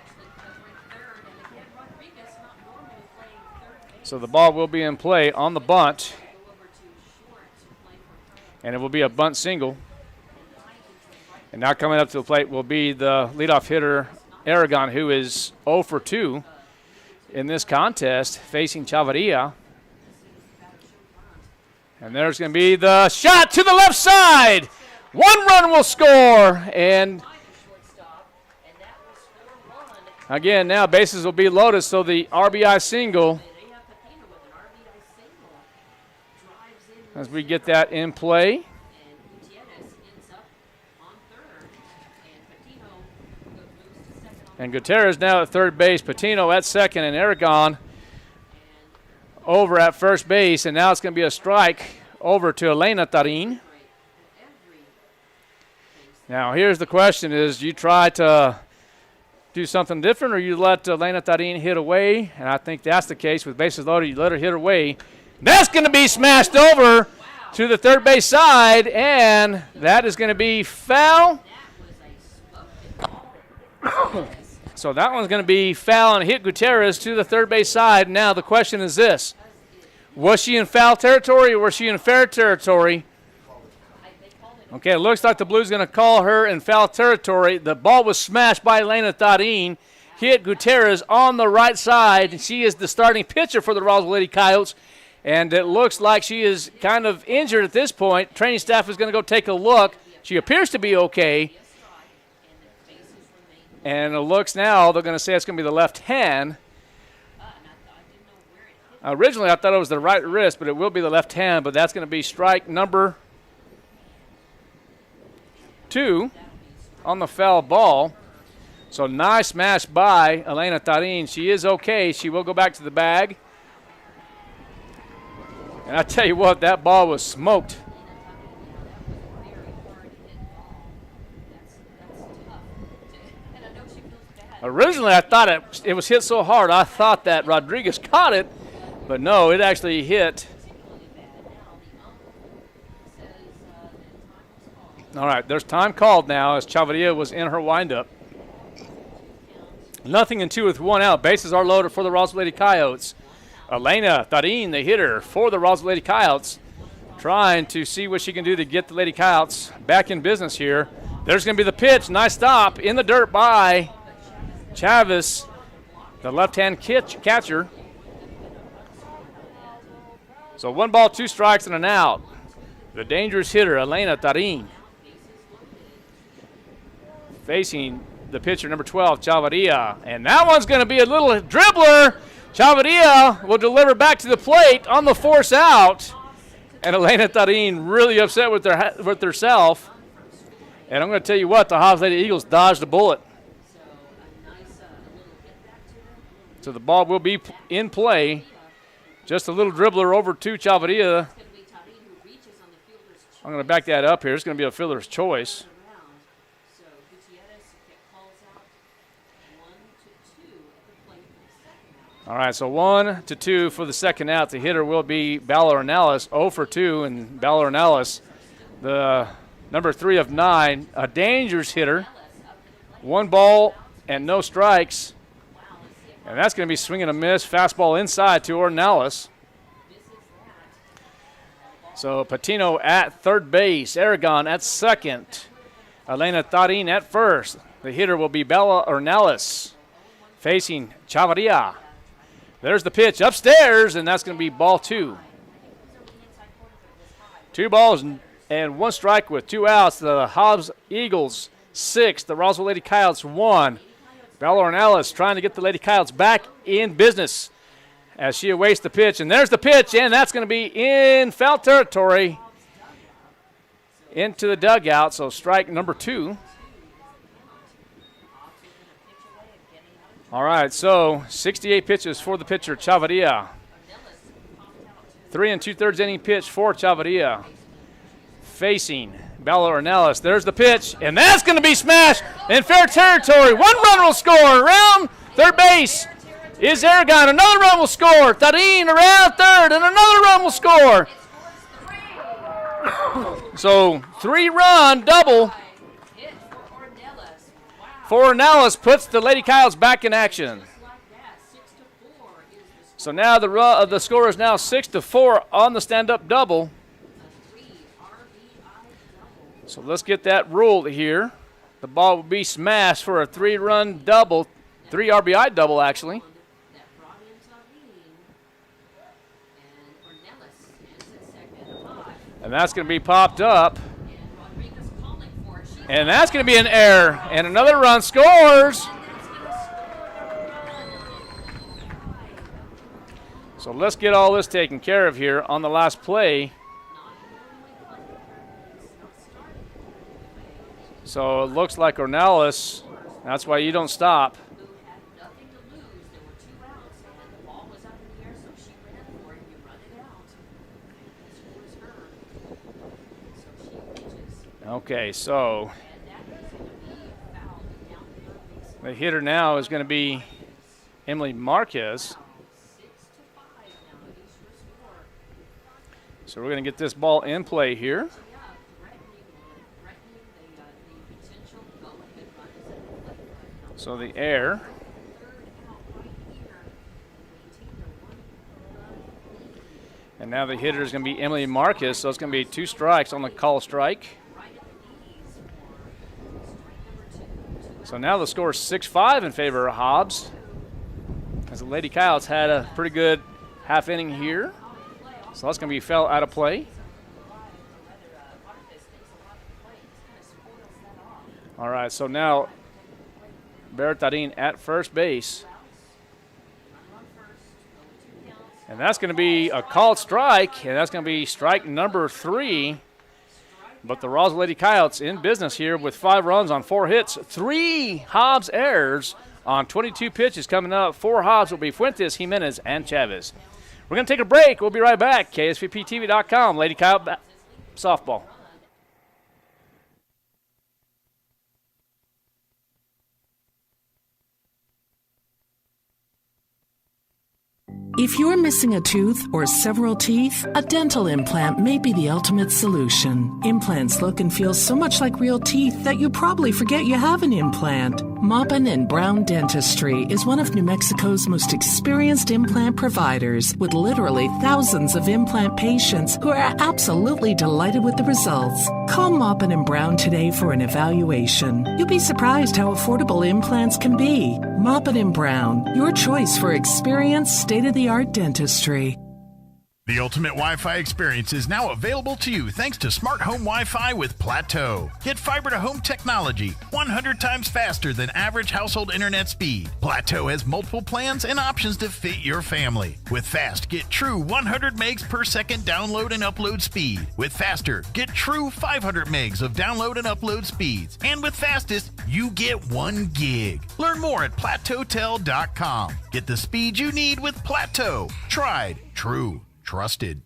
So the ball will be in play on the bunt, and it will be a bunt single. And now coming up to the plate will be the leadoff hitter, Aragon, who is 0 for 2 in this contest, facing Chavarria. And there's going to be the shot to the left side. 1 run will score. And again, now bases will be loaded, so the RBI single, as we get that in play. And Gutierrez now at third base, Patino at second, and Aragon over at first base. And now it's going to be a strike over to Elena Tarin. Now here's the question is, do you try to do something different, or you let Elena Tarin hit away? And I think that's the case. With bases loaded, you let her hit away. That's going to be smashed over to the third base side, and that is going to be foul. So that one's going to be foul and hit Gutierrez to the third base side. Now the question is this. Was she in foul territory or was she in fair territory? Okay, it looks like the Blues going to call her in foul territory. The ball was smashed by Elena Tarin, hit Gutierrez on the right side. She is the starting pitcher for the Roswell Lady Coyotes, and it looks like she is kind of injured at this point. Training staff is going to go take a look. She appears to be okay. And it looks now they're going to say it's going to be the left hand. Originally, I thought it was the right wrist, but it will be the left hand. But that's going to be strike number 2 on the foul ball. So nice smash by Elena Tarin. She is okay. She will go back to the bag. And I tell you what, that ball was smoked. Originally, I thought it was hit so hard, I thought that Rodriguez caught it, but no, it actually hit. All right, there's time called now as Chavarria was in her windup. 0-2 with 1 out. Bases are loaded for the Roswell Lady Coyotes. Elena Tarin, the hitter for the Roswell Lady Coyotes, trying to see what she can do to get the Lady Coyotes back in business here. There's going to be the pitch. Nice stop in the dirt by Chavez, the left-hand catcher. So 1 ball, 2 strikes, and an out. The dangerous hitter, Elena Tarin, facing the pitcher, number 12, Chavarria. And that one's going to be a little dribbler. Chavarria will deliver back to the plate on the force out. And Elena Tarin really upset with herself. And I'm going to tell you what, the Hobbs Lady Eagles dodged a bullet. So the ball will be in play. Just a little dribbler over to Chavarria. I'm going to back that up here. It's going to be a fielder's choice. All right, so 1-2 for the second out. The hitter will be Ballard-Ornelas, 0 for 2, and Ballard-Ornelas, the number 3 of 9, a dangerous hitter. 1 ball and no strikes. And that's going to be swinging a miss. Fastball inside to Ornelas. So Patino at third base. Aragon at second. Elena Tarin at first. The hitter will be Ballard-Ornelas facing Chavarria. There's the pitch upstairs, and that's going to be ball 2. 2 balls and 1 strike with 2 outs. The Hobbs Eagles 6, the Roswell Lady Coyotes 1. Ballard-Ornelas trying to get the Lady Coyotes back in business as she awaits the pitch. And there's the pitch, and that's going to be in foul territory into the dugout. So strike number 2. All right, so 68 pitches for the pitcher, Chavarria. 3 2/3 inning pitch for Chavarria. Facing Ballard-Ornelas. There's the pitch, and that's going to be smashed in fair territory. 1 run will score around third base is Aragon. Another run will score. Tarin around third, and another run will score. So 3-run double for Ornelas puts the Lady Coyotes back in action. So now the score is now 6-4 on the stand-up double. So let's get that ruled here. The ball will be smashed for a 3-run double, 3 RBI double actually. And that's going to be popped up. And that's going to be an error. And another run scores. So let's get all this taken care of here on the last play. So it looks like Ornelas, that's why you don't stop. Okay, so the hitter now is going to be Emily Marquez. So we're going to get this ball in play here. So the air. And now the hitter is going to be Emily Marquez, so it's going to be 2 strikes on the call strike. So now the score is 6-5 in favor of Hobbs, as the Lady Coyotes had a pretty good half inning here. So that's going to be foul out of play. All right, so now Bertarin at first base. And that's going to be a called strike, and that's going to be strike number 3. But the Roswell Lady Coyotes in business here with 5 runs on 4 hits. 3 Hobbs errors on 22 pitches coming up. 4 Hobbs will be Fuentes, Jimenez, and Chavez. We're going to take a break. We'll be right back. KSVPTV.com, Lady Coyote softball. If you're missing a tooth or several teeth, a dental implant may be the ultimate solution. Implants look and feel so much like real teeth that you probably forget you have an implant. Maupin and Brown Dentistry is one of New Mexico's most experienced implant providers, with literally thousands of implant patients who are absolutely delighted with the results. Call Maupin and Brown today for an evaluation. You'll be surprised how affordable implants can be. Maupin and Brown, your choice for experienced, state-of-the-art dentistry. The ultimate Wi-Fi experience is now available to you thanks to Smart Home Wi-Fi with Plateau. Get fiber-to-home technology 100 times faster than average household internet speed. Plateau has multiple plans and options to fit your family. With Fast, get true 100 megs per second download and upload speed. With Faster, get true 500 megs of download and upload speeds. And with Fastest, you get 1 gig. Learn more at plateautel.com. Get the speed you need with Plateau. Tried, true, trusted.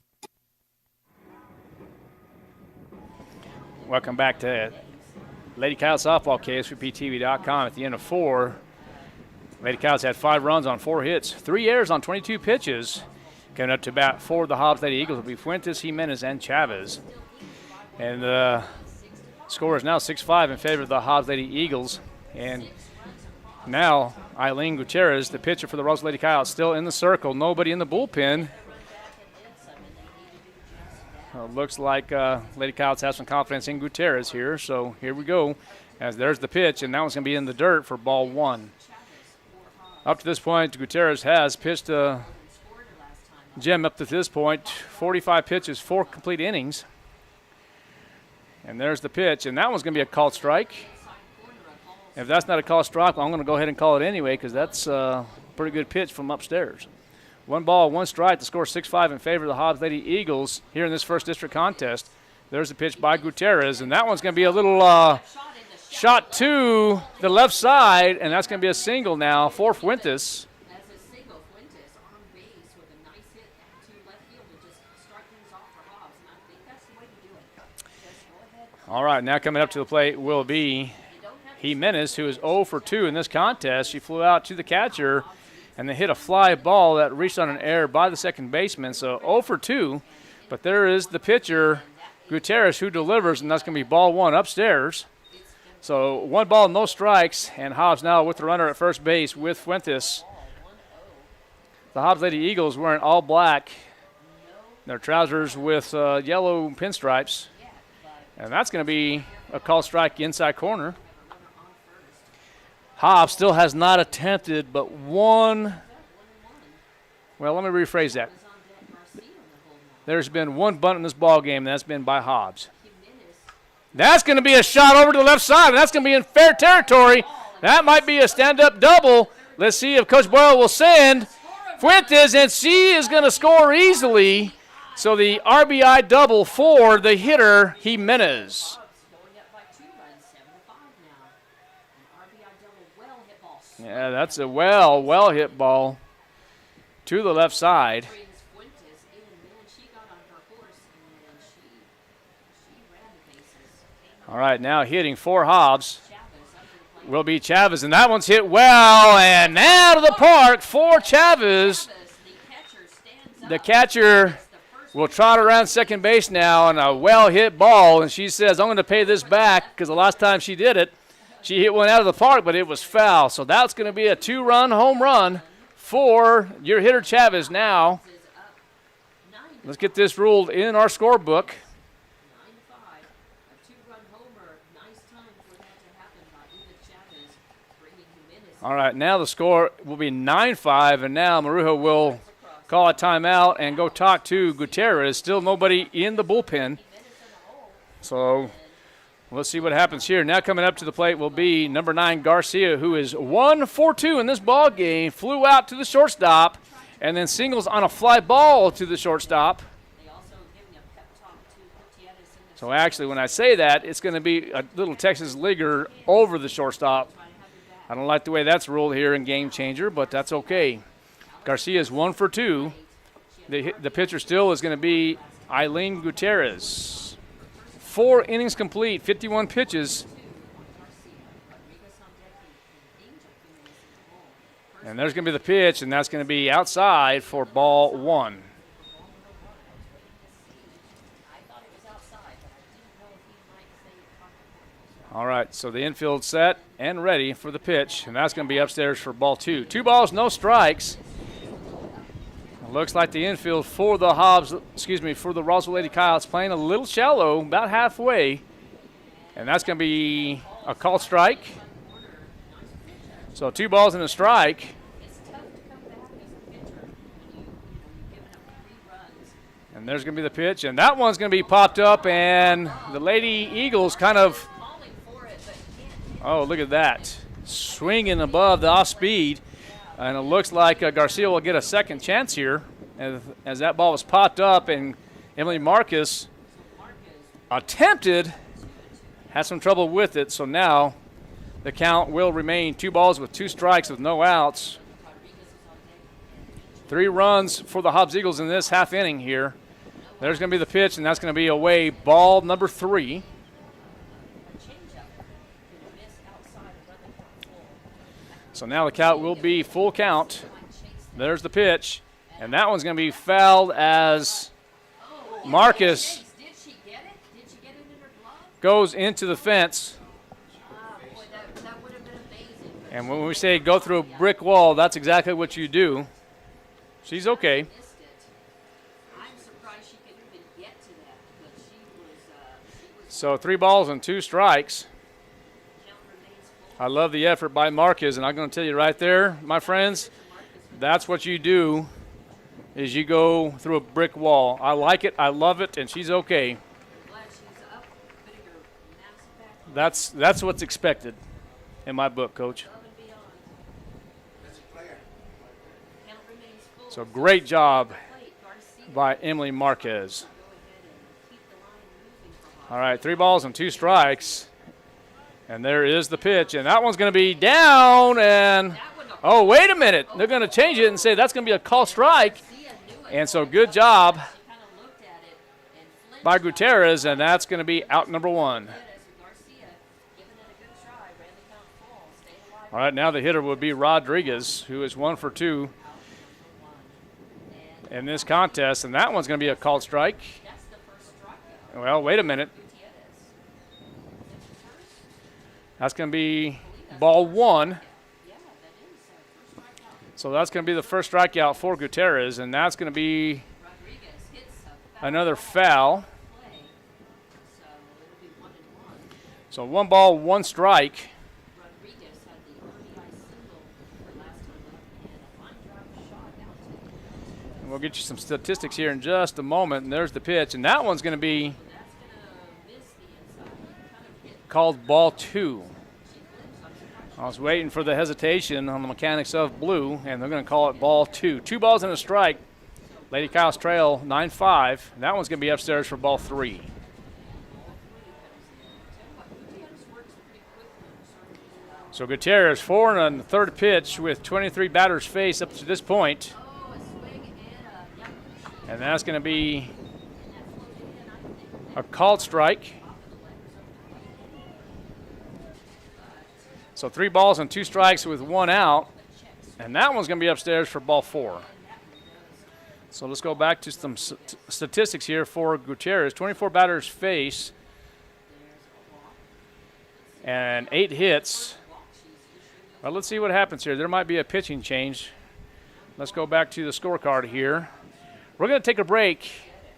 Welcome back to Lady Coyote softball, KSVPTV.com. At the end of 4, Lady Coyotes had 5 runs on 4 hits, 3 errors on 22 pitches. Coming up to bat for the Hobbs Lady Eagles will be Fuentes, Jimenez, and Chavez. And the score is now 6-5 in favor of the Hobbs Lady Eagles. And now Eileen Gutierrez, the pitcher for the Roswell Lady Coyotes, still in the circle. Nobody in the bullpen. Looks like Lady Coyotes have some confidence in Gutierrez here. So here we go. As there's the pitch, and that one's going to be in the dirt for ball 1. Up to this point, Gutierrez has pitched Jim up to this point, 45 pitches, 4 complete innings. And there's the pitch, and that one's going to be a called strike. If that's not a called strike, well, I'm going to go ahead and call it anyway because that's a pretty good pitch from upstairs. 1 ball, 1 strike. The score 6-5 in favor of the Hobbs Lady Eagles here in this first district contest. There's the pitch by Gutierrez, and that one's going to be a little shot to the left side, and that's going to be a single now for Fuentes. All right, now coming up to the plate will be Jimenez, who is 0 for 2 in this contest. She flew out to the catcher and they hit a fly ball that reached on an error by the second baseman. So 0 for 2, but there is the pitcher, Gutierrez, who delivers, and that's going to be ball 1 upstairs. So 1 ball, no strikes, and Hobbs now with the runner at first base with Fuentes. The Hobbs Lady Eagles wearing all black, their trousers with yellow pinstripes, and that's going to be a call strike inside corner. Hobbs still has not attempted but 1. Well, let me rephrase that. There's been 1 bunt in this ball game, and that's been by Hobbs. That's going to be a shot over to the left side, and that's going to be in fair territory. That might be a stand-up double. Let's see if Coach Boyle will send Fuentes, and she is going to score easily. So the RBI double for the hitter, Jimenez. Yeah, that's a well hit ball to the left side. All right, now hitting for Hobbs will be Chavez, and that one's hit well, and out of the park for Chavez. The catcher will trot around second base now on a well-hit ball, and she says, I'm going to pay this back because the last time she did it, she hit one out of the park, but it was foul. So that's going to be a 2-run home run for your hitter Chavez now. Let's get this ruled in our scorebook. All right, now the score will be 9-5, and now Marujo will call a timeout and go talk to Gutierrez. Still nobody in the bullpen. So let's see what happens here. Now coming up to the plate will be number 9, Garcia, who is 1 for 2 in this ball game. Flew out to the shortstop and then singles on a fly ball to the shortstop. So actually, when I say that, it's going to be a little Texas leaguer over the shortstop. I don't like the way that's ruled here in Game Changer, but that's okay. Garcia is 1 for 2. The pitcher still is going to be Eileen Gutierrez. 4 innings complete, 51 pitches. And there's going to be the pitch, and that's going to be outside for ball 1. All right, so the infield set and ready for the pitch, and that's going to be upstairs for ball 2. 2 balls, no strikes. It looks like the infield for the for the Roswell Lady Coyotes playing a little shallow, about halfway, and that's going to be a called strike. So 2 balls and a strike. And there's going to be the pitch, and that one's going to be popped up, and the Lady Eagles kind of, oh, look at that, swinging above the off-speed. And it looks like Garcia will get a second chance here as that ball was popped up, and Emily Marcus attempted, had some trouble with it. So now the count will remain 2 balls with 2 strikes with no outs. 3 runs for the Hobbs Eagles in this half inning here. There's going to be the pitch, and that's going to be away, ball number 3. So now the count will be full count. There's the pitch. And that one's going to be fouled as Marcus goes into the fence. And when we say go through a brick wall, that's exactly what you do. She's okay. So 3 balls and 2 strikes. I love the effort by Marquez, and I'm going to tell you right there, my friends, that's what you do, is you go through a brick wall. I like it, I love it, and she's okay. That's what's expected in my book, Coach. So great job by Emily Marquez. All right, 3 balls and 2 strikes. And there is the pitch, and that one's going to be down, and, oh, wait a minute. They're going to change it and say that's going to be a call strike. And so good job by Gutierrez, and that's going to be out number 1. All right, now the hitter would be Rodriguez, who is 1 for 2 in this contest, and that one's going to be a called strike. Well, wait a minute. That's going to be ball 1. So that's going to be the first strikeout for Gutierrez, and that's going to be another foul. So 1 ball, 1 strike. And we'll get you some statistics here in just a moment, and there's the pitch, and that one's going to be called ball 2. I was waiting for the hesitation on the mechanics of blue, and they're going to call it ball 2. 2 balls and a strike. Lady Coyotes trail 9-5. That one's going to be upstairs for ball 3. So Gutierrez 4 on the 3rd pitch with 23 batters faced up to this point. And that's going to be a called strike. So 3 balls and 2 strikes with 1 out, and that one's going to be upstairs for ball 4. So let's go back to some statistics here for Gutierrez. 24 batters face and 8 hits. Well, let's see what happens here. There might be a pitching change. Let's go back to the scorecard here. We're going to take a break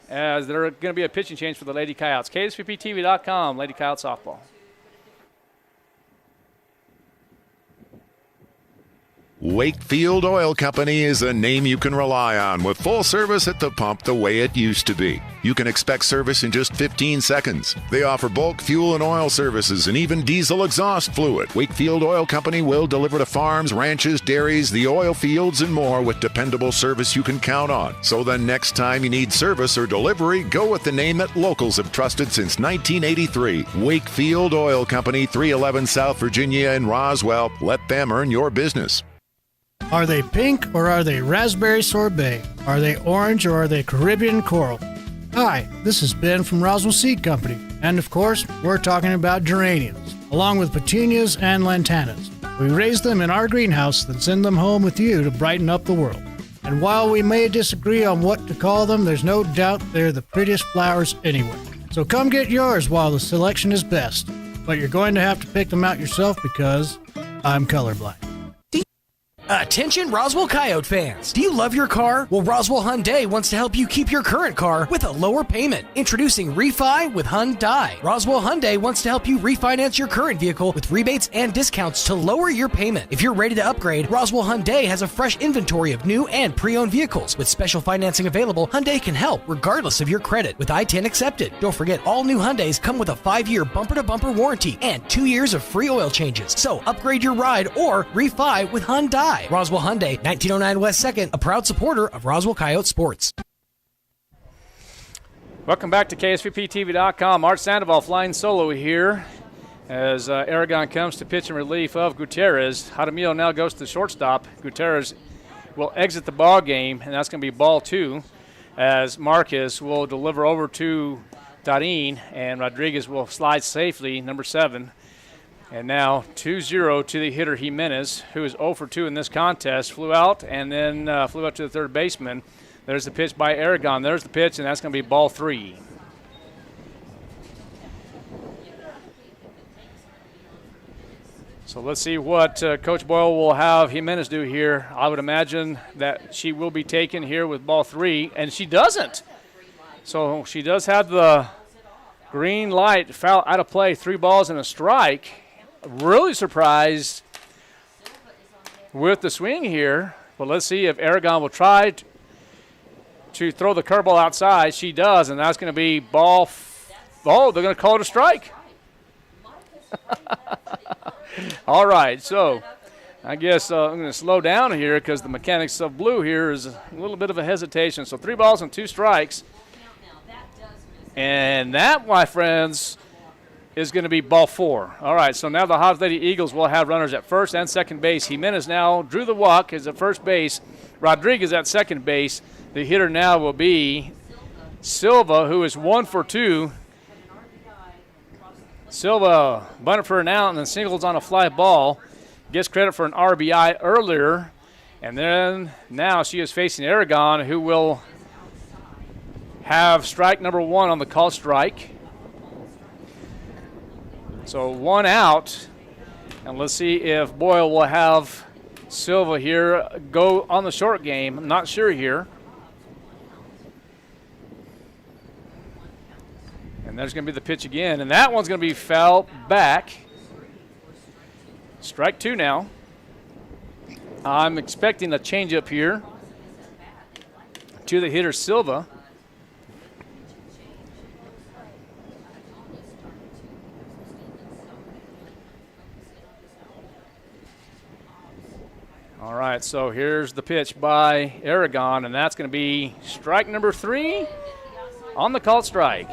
as there's going to be a pitching change for the Lady Coyotes. KSVPTV.com, Lady Coyote Softball. Wakefield Oil Company is a name you can rely on with full service at the pump the way it used to be. You can expect service in just 15 seconds. They offer bulk fuel and oil services and even diesel exhaust fluid. Wakefield Oil Company will deliver to farms, ranches, dairies, the oil fields, and more with dependable service you can count on. So the next time you need service or delivery, go with the name that locals have trusted since 1983. Wakefield Oil Company, 311 South Virginia in Roswell. Let them earn your business. Are they pink or are they raspberry sorbet? Are they orange or are they Caribbean coral? Hi, this is Ben from Roswell Seed Company, and of course, we're talking about geraniums, along with petunias and lantanas. We raise them in our greenhouse, then send them home with you to brighten up the world. And while we may disagree on what to call them, there's no doubt they're the prettiest flowers anywhere. So come get yours while the selection is best. But you're going to have to pick them out yourself because I'm colorblind. Attention Roswell Coyote fans! Do you love your car? Well, Roswell Hyundai wants to help you keep your current car with a lower payment. Introducing Refi with Hyundai. Roswell Hyundai wants to help you refinance your current vehicle with rebates and discounts to lower your payment. If you're ready to upgrade, Roswell Hyundai has a fresh inventory of new and pre-owned vehicles. With special financing available, Hyundai can help regardless of your credit with I-10 accepted. Don't forget, all new Hyundais come with a 5-year bumper-to-bumper warranty and 2 years of free oil changes. So upgrade your ride or refi with Hyundai. Roswell Hyundai, 1909 West 2nd, a proud supporter of Roswell Coyote Sports. Welcome back to KSVPTV.com. Art Sandoval flying solo here as Aragon comes to pitch in relief of Gutierrez. Jaramillo now goes to the shortstop. Gutierrez will exit the ball game, and that's going to be ball 2 as Marquez will deliver over to Darin, and Rodriguez will slide safely, number 7. And now 2-0 to the hitter Jimenez, who is 0 for 2 in this contest. Flew out and then flew out to the third baseman. There's the pitch by Aragon. There's the pitch, and that's going to be ball 3. So let's see what Coach Boyle will have Jimenez do here. I would imagine that she will be taken here with ball 3, and she doesn't. So she does have the green light, foul out of play, 3 balls and a strike. Really surprised with the swing here. But let's see if Aragon will try to throw the curveball outside. She does, and that's going to be ball. They're going to call it a strike. All right, so I guess I'm going to slow down here because the mechanics of blue here is a little bit of a hesitation. So 3 balls and 2 strikes. And that, my friends, is going to be ball 4. All right, so now the Hobbs Lady Eagles will have runners at first and second base. Jimenez now drew the walk as at first base. Rodriguez at second base. The hitter now will be Silva, who is 1 for 2. Silva bunted for an out and then singles on a fly ball. Gets credit for an RBI earlier. And then now she is facing Aragon, who will have strike number 1 on the call strike. So 1 out, and let's see if Boyle will have Silva here go on the short game. I'm not sure here. And there's going to be the pitch again, and that one's going to be foul back. Strike 2 now. I'm expecting a changeup here to the hitter Silva. All right, so here's the pitch by Aragon, and that's going to be strike number 3 on the called strike.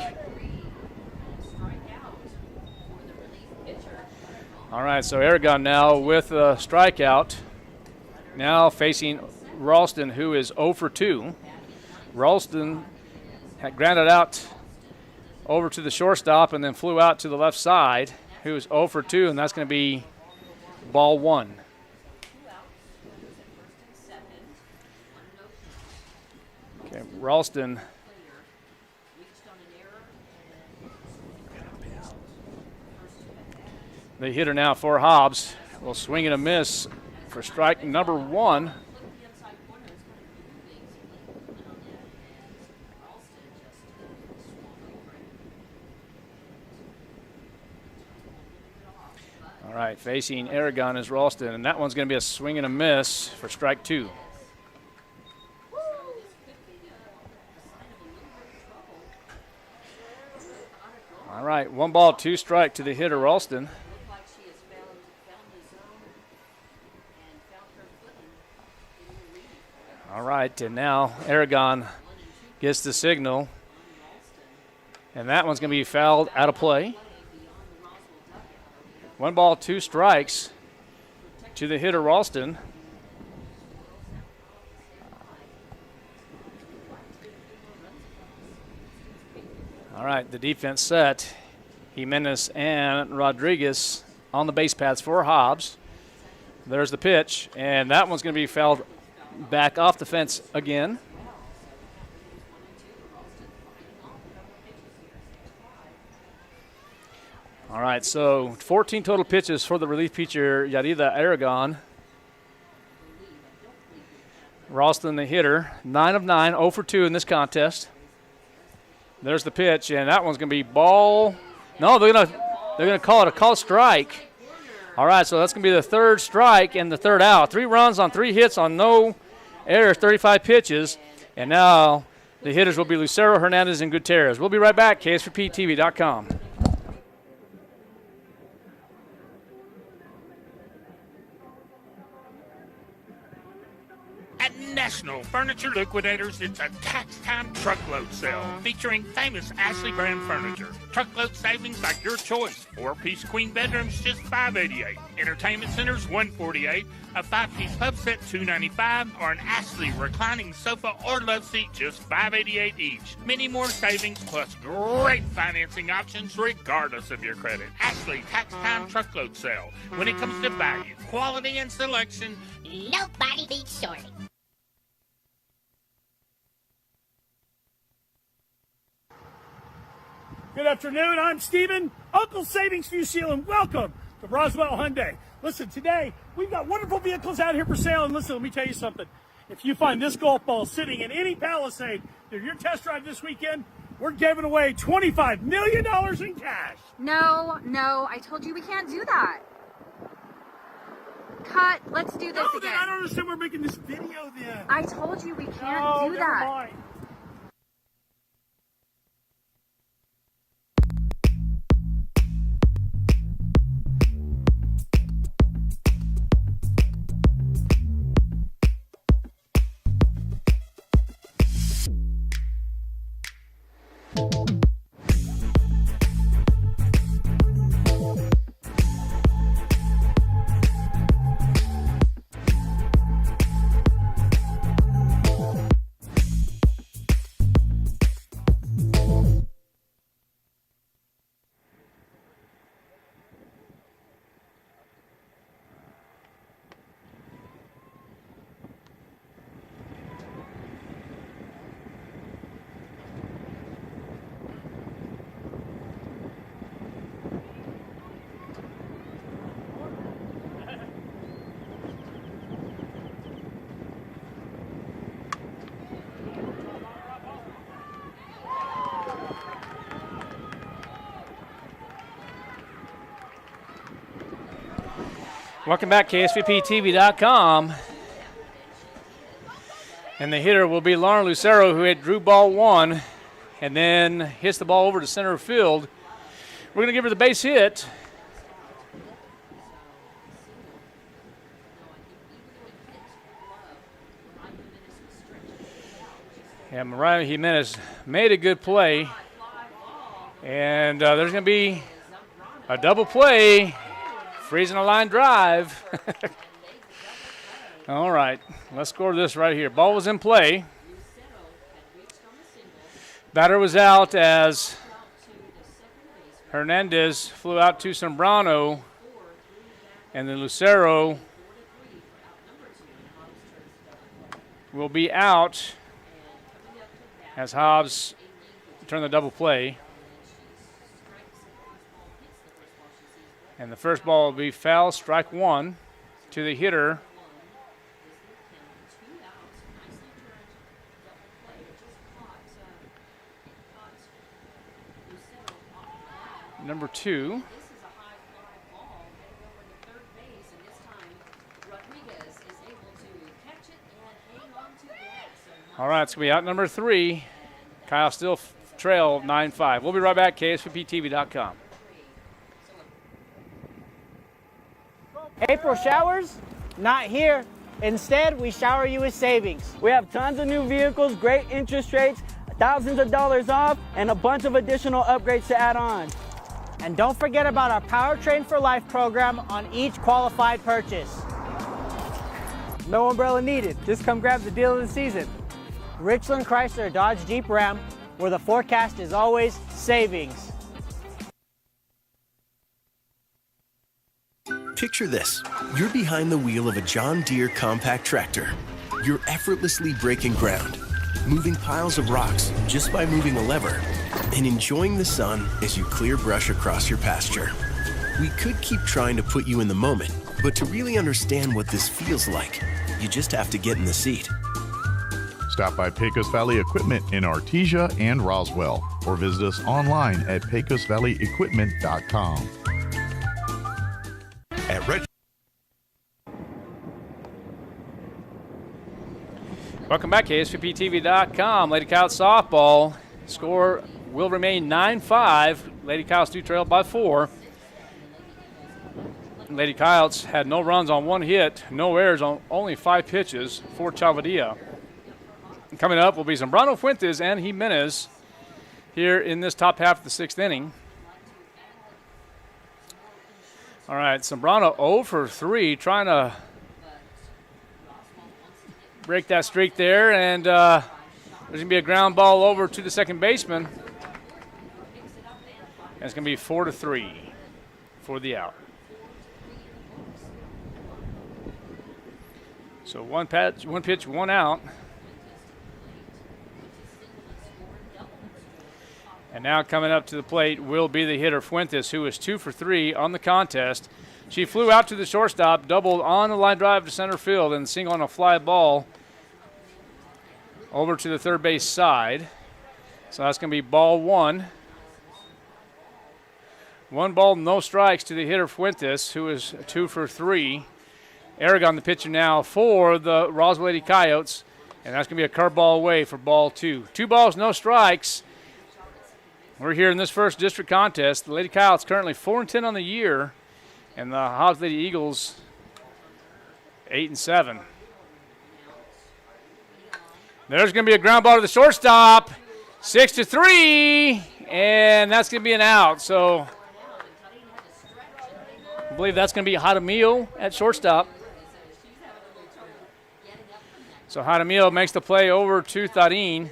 All right, so Aragon now with a strikeout. Now facing Ralston, who is 0 for 2. Ralston had grounded out over to the shortstop and then flew out to the left side, who is 0 for 2, and that's going to be ball one. Okay, Ralston. The hitter now for Hobbs will swing and a miss for strike number one. All right, facing Aragon is Ralston, and that one's going to be a swing and a miss for strike two. All right, 1 ball, 2 strike to the hitter, Ralston. All right, and now Aragon gets the signal, and that one's going to be fouled out of play. 1 ball, 2 strikes to the hitter, Ralston. All right, the defense set. Jimenez and Rodriguez on the base paths for Hobbs. There's the pitch, and that one's going to be fouled back off the fence again. All right, so 14 total pitches for the relief pitcher, Yarida Aragon. Ralston, the hitter, 9 of 9, 0 for 2 in this contest. There's the pitch, and that one's going to be ball. No, they're gonna call it a call strike. All right, so that's going to be the third strike and the third out. 3 runs on 3 hits on no errors, 35 pitches, and now the hitters will be Lucero, Hernandez, and Gutierrez. We'll be right back. KSVPTV.com. At National Furniture Liquidators, it's a tax time truckload sale featuring famous Ashley brand furniture. Truckload savings like your choice. 4-piece queen bedrooms, just $588. Entertainment centers, $148. A 5-piece pub set, $295. Or an Ashley reclining sofa or love seat, just $588 each. Many more savings plus great financing options regardless of your credit. Ashley tax time truckload sale. When it comes to value, quality, and selection, nobody beats Shorty. Good afternoon, I'm Steven, Uncle Savings Fusil, and welcome to Roswell Hyundai. Listen, today we've got wonderful vehicles out here for sale, and listen, let me tell you something. If you find this golf ball sitting in any Palisade during your test drive this weekend, we're giving away $25 million in cash. No, I told you we can't do that. Cut, let's do this again. I don't understand we're making this video then. I told you we can't do never that. Mind. Welcome back, KSVPTV.com. And the hitter will be Lauren Lucero, who had drew ball 1 and then hits the ball over to center field. We're going to give her the base hit. Yeah, Mariah Jimenez made a good play. And there's going to be a double play. Freezing a line drive. All right, let's score this right here. Ball was in play. Batter was out as Hernandez flew out to Sombrano. And then Lucero will be out as Hobbs turn the double play. And the first ball will be foul, strike one to the hitter. Number 2. All right, it's going to be out number 3. Kyle still trail 9-5. We'll be right back, KSVPTV.com. April showers? Not here. Instead, we shower you with savings. We have tons of new vehicles, great interest rates, thousands of dollars off, and a bunch of additional upgrades to add on. And don't forget about our Powertrain for Life program on each qualified purchase. No umbrella needed. Just come grab the deal of the season. Richland Chrysler Dodge Jeep Ram, where the forecast is always savings. Picture this. You're behind the wheel of a John Deere compact tractor. You're effortlessly breaking ground, moving piles of rocks just by moving a lever, and enjoying the sun as you clear brush across your pasture. We could keep trying to put you in the moment, but to really understand what this feels like, you just have to get in the seat. Stop by Pecos Valley Equipment in Artesia and Roswell, or visit us online at pecosvalleyequipment.com. At Red. Welcome back, KSVPTV.com. Lady Coyotes softball score will remain 9-5. Lady Coyotes do trail by 4. Lady Coyotes had no runs on 1 hit, no errors on only 5 pitches for Chavadilla. Coming up will be Zambrano Fuentes and Jimenez here in this top half of the 6th inning. All right, Zambrano 0 for 3, trying to break that streak there, and there's going to be a ground ball over to the second baseman. And it's going to be 4-3 for the out. So one pitch, 1 out. And now coming up to the plate will be the hitter Fuentes, who is 2 for 3 on the contest. She flew out to the shortstop, doubled on the line drive to center field, and single on a fly ball over to the third base side. So that's going to be ball 1. 1 ball, no strikes to the hitter Fuentes, who is 2 for 3. Aragon, the pitcher now for the Roswell Lady Coyotes, and that's going to be a curveball away for ball 2. 2 balls, no strikes. We're here in this first district contest. The Lady Coyotes currently 4-10 on the year, and the Hobbs Lady Eagles 8-7. There's going to be a ground ball to the shortstop, 6-3, and that's going to be an out. So I believe that's going to be Jaramillo at shortstop. So Jaramillo makes the play over to Tharin.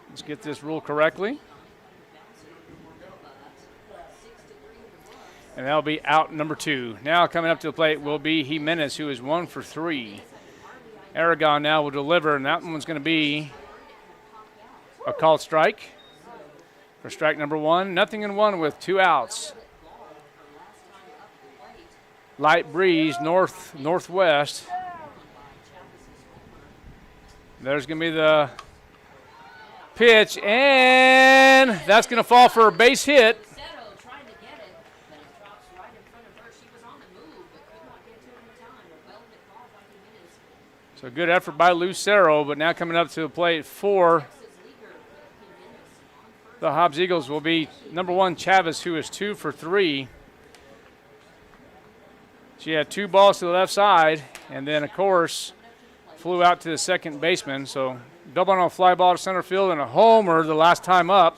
Let's get this rule correctly. And that'll be out number 2. Now coming up to the plate will be Jimenez, who is 1 for 3. Aragon now will deliver, and that one's going to be a called strike for strike number 1. 0-1 with 2 outs. Light breeze northwest. There's going to be the pitch, and that's going to fall for a base hit. So good effort by Lucero, but now coming up to the plate for the Hobbs Eagles will be number 1, Chavez, who is 2 for 3. She had 2 balls to the left side, and then, of course, flew out to the second baseman. So double on a fly ball to center field and a homer the last time up.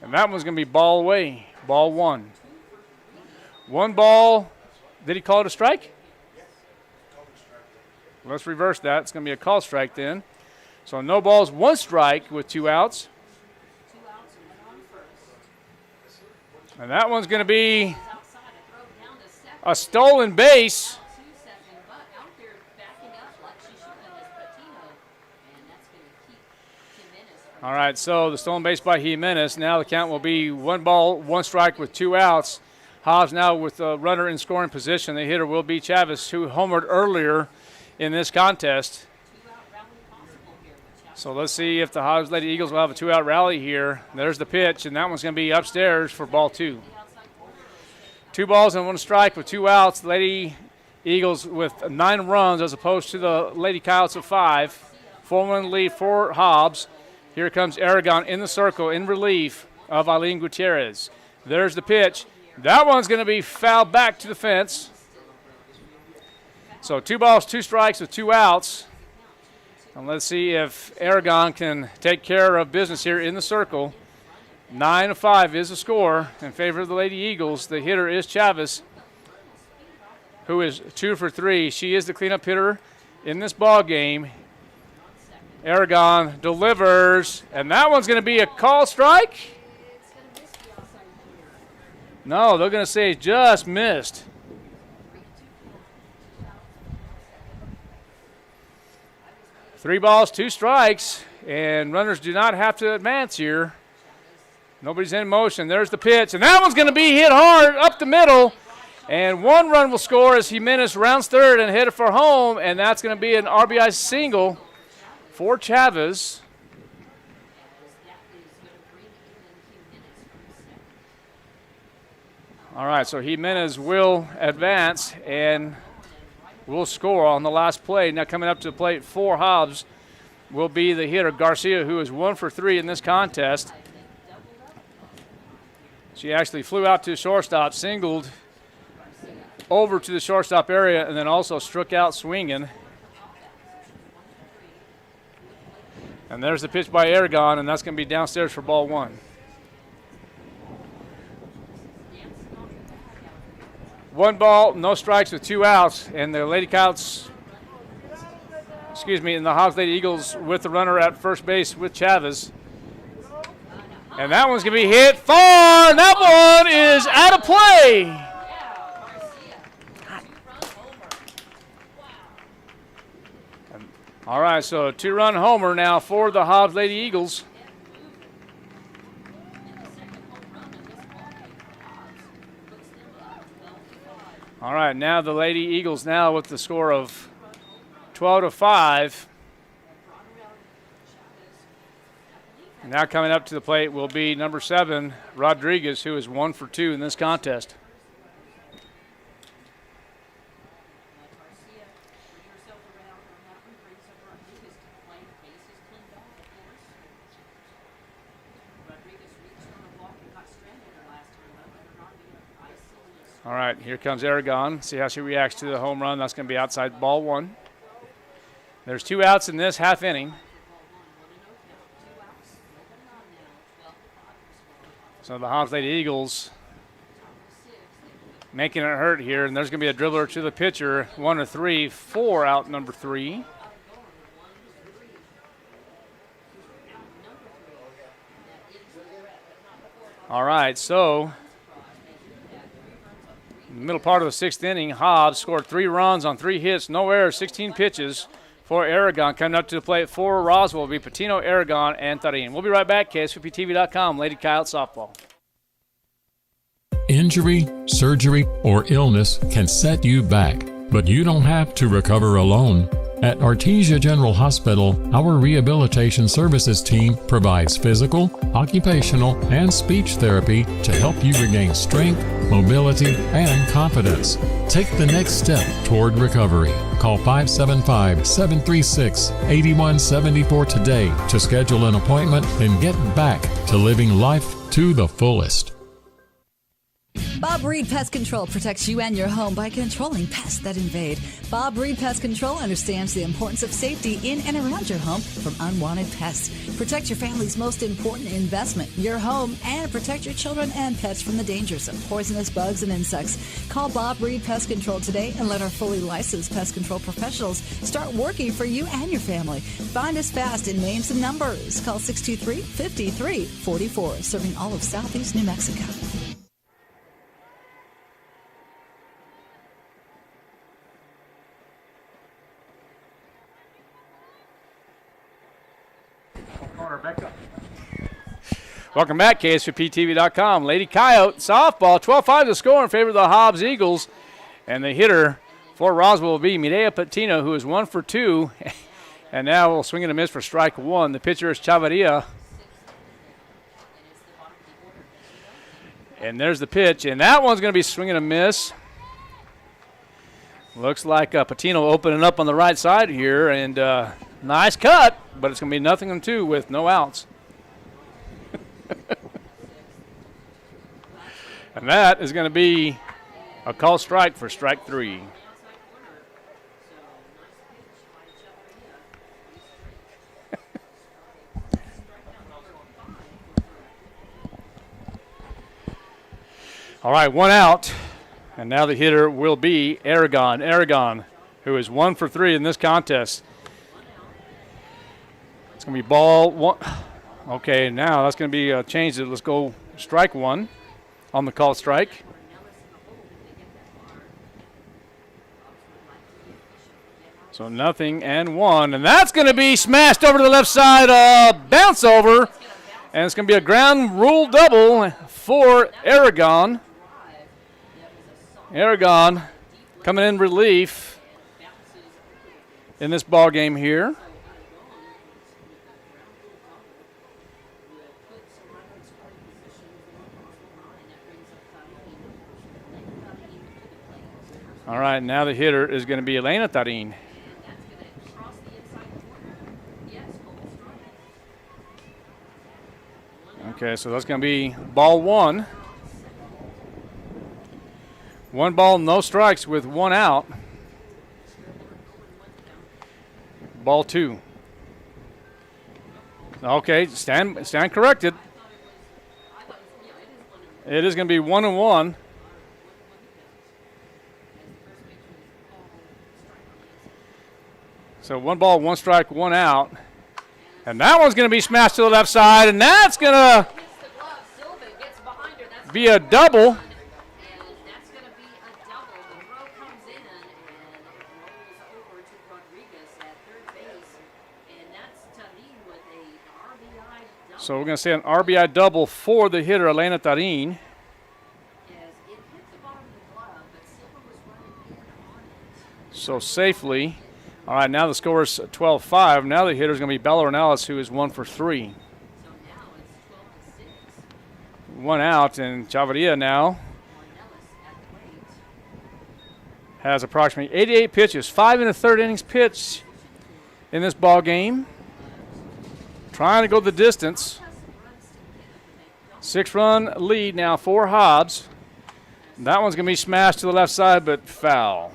And that one's going to be ball away, ball 1. 1 ball. Did he call it a strike? Let's reverse that. It's going to be a call strike then. So no balls, 1 strike with 2 outs. And that one's going to be a stolen base. All right, so the stolen base by Jimenez. Now the count will be 1 ball, 1 strike with 2 outs. Hobbs now with a runner in scoring position. The hitter will be Chavez, who homered earlier in this contest. So let's see if the Hobbs Lady Eagles will have a 2-out rally here. There's the pitch, and that one's going to be upstairs for ball 2. 2 balls and 1 strike with 2 outs. The Lady Eagles with 9 runs as opposed to the Lady Coyotes of 5. 4-1 lead for Hobbs. Here comes Aragon in the circle in relief of Eileen Gutierrez. There's the pitch. That one's going to be fouled back to the fence. So 2 balls, 2 strikes with 2 outs. And let's see if Aragon can take care of business here in the circle. 9-5 is the score in favor of the Lady Eagles. The hitter is Chavez, who is 2 for 3. She is the cleanup hitter in this ball game. Aragon delivers, and that one's going to be a call strike. No, they're going to say just missed. Three balls, 2 strikes, and runners do not have to advance here. Nobody's in motion. There's the pitch, and that one's going to be hit hard up the middle, and 1 run will score as Jimenez rounds third and hit it for home, and that's going to be an RBI single for Chavez. All right, so Jimenez will advance and will score on the last play. Now coming up to the plate for Hobbs will be the hitter, Garcia, who is 1 for 3 in this contest. She actually flew out to the shortstop, singled over to the shortstop area, and then also struck out swinging. And there's the pitch by Aragon, and that's going to be downstairs for ball 1. 1 ball, no strikes with 2 outs, and the Lady Coyotes, and the Hobbs Lady Eagles with the runner at first base with Chavez. And that one's going to be hit far, and that one is out of play. All right, so a 2-run homer now for the Hobbs Lady Eagles. All right, now the Lady Eagles now with the score of 12-5. And now coming up to the plate will be number 7, Rodriguez, who is 1 for 2 in this contest. All right, here comes Aragon. See how she reacts to the home run. That's going to be outside ball 1. There's 2 outs in this half inning. So the Hobbs Lady Eagles making it hurt here, and there's going to be a dribbler to the pitcher. 1 or 3 for out number 3. All right, so in the middle part of the 6th inning, Hobbs scored 3 runs on 3 hits, no errors, 16 pitches for Aragon. Coming up to the plate for Roswell will be Patino, Aragon, and Tarin. We'll be right back. KSVPTV.com, Lady Coyote Softball. Injury, surgery, or illness can set you back, but you don't have to recover alone. At Artesia General Hospital, our rehabilitation services team provides physical, occupational, and speech therapy to help you regain strength, mobility, and confidence. Take the next step toward recovery. Call 575-736-8174 today to schedule an appointment and get back to living life to the fullest. Bob Reed Pest Control protects you and your home by controlling pests that invade. Bob Reed Pest Control understands the importance of safety in and around your home from unwanted pests. Protect your family's most important investment, your home, and protect your children and pets from the dangers of poisonous bugs and insects. Call Bob Reed Pest Control today and let our fully licensed pest control professionals start working for you and your family. Find us fast in names and numbers. Call 623-5344, serving all of Southeast New Mexico. Welcome back, KSVPTV.com. Lady Coyote softball, 12-5 the score in favor of the Hobbs Eagles. And the hitter for Roswell will be Mireya Patino, who is 1 for 2. And now we'll swing and a miss for strike one. The pitcher is Chavarria. And there's the pitch, and that one's going to be swinging a miss. Looks like Patino opening up on the right side here, and nice cut, but it's going to be 0-2 with no outs. And that is going to be a call strike for strike three. All right, 1 out, and now the hitter will be Aragon. Aragon, who is 1 for 3 in this contest. It's going to be ball one. Okay, now that's going to be changed. Let's go strike one on the call strike. So 0-1, and that's going to be smashed over to the left side, bounce over, and it's going to be a ground rule double for Aragon. Aragon coming in relief in this ball game here. All right, now the hitter is going to be Elena Tarin. Okay, so that's going to be ball one. 1 ball, no strikes with 1 out. Ball 2. Okay, stand corrected. It is going to be 1-1. So 1 ball, 1 strike, 1 out. And that one's going to be smashed to the left side, and that's going to be a double. So we're going to say an RBI double for the hitter, Elena Tarin. So safely. All right, now the score is 12-5. Now the hitter is going to be Bella Ornelas, who is 1 for 3. 1 out, and Chavarria now has approximately 88 pitches, 5 1/3 innings pitched in this ball game. Trying to go the distance. 6-run lead now for Hobbs. That one's going to be smashed to the left side, but foul.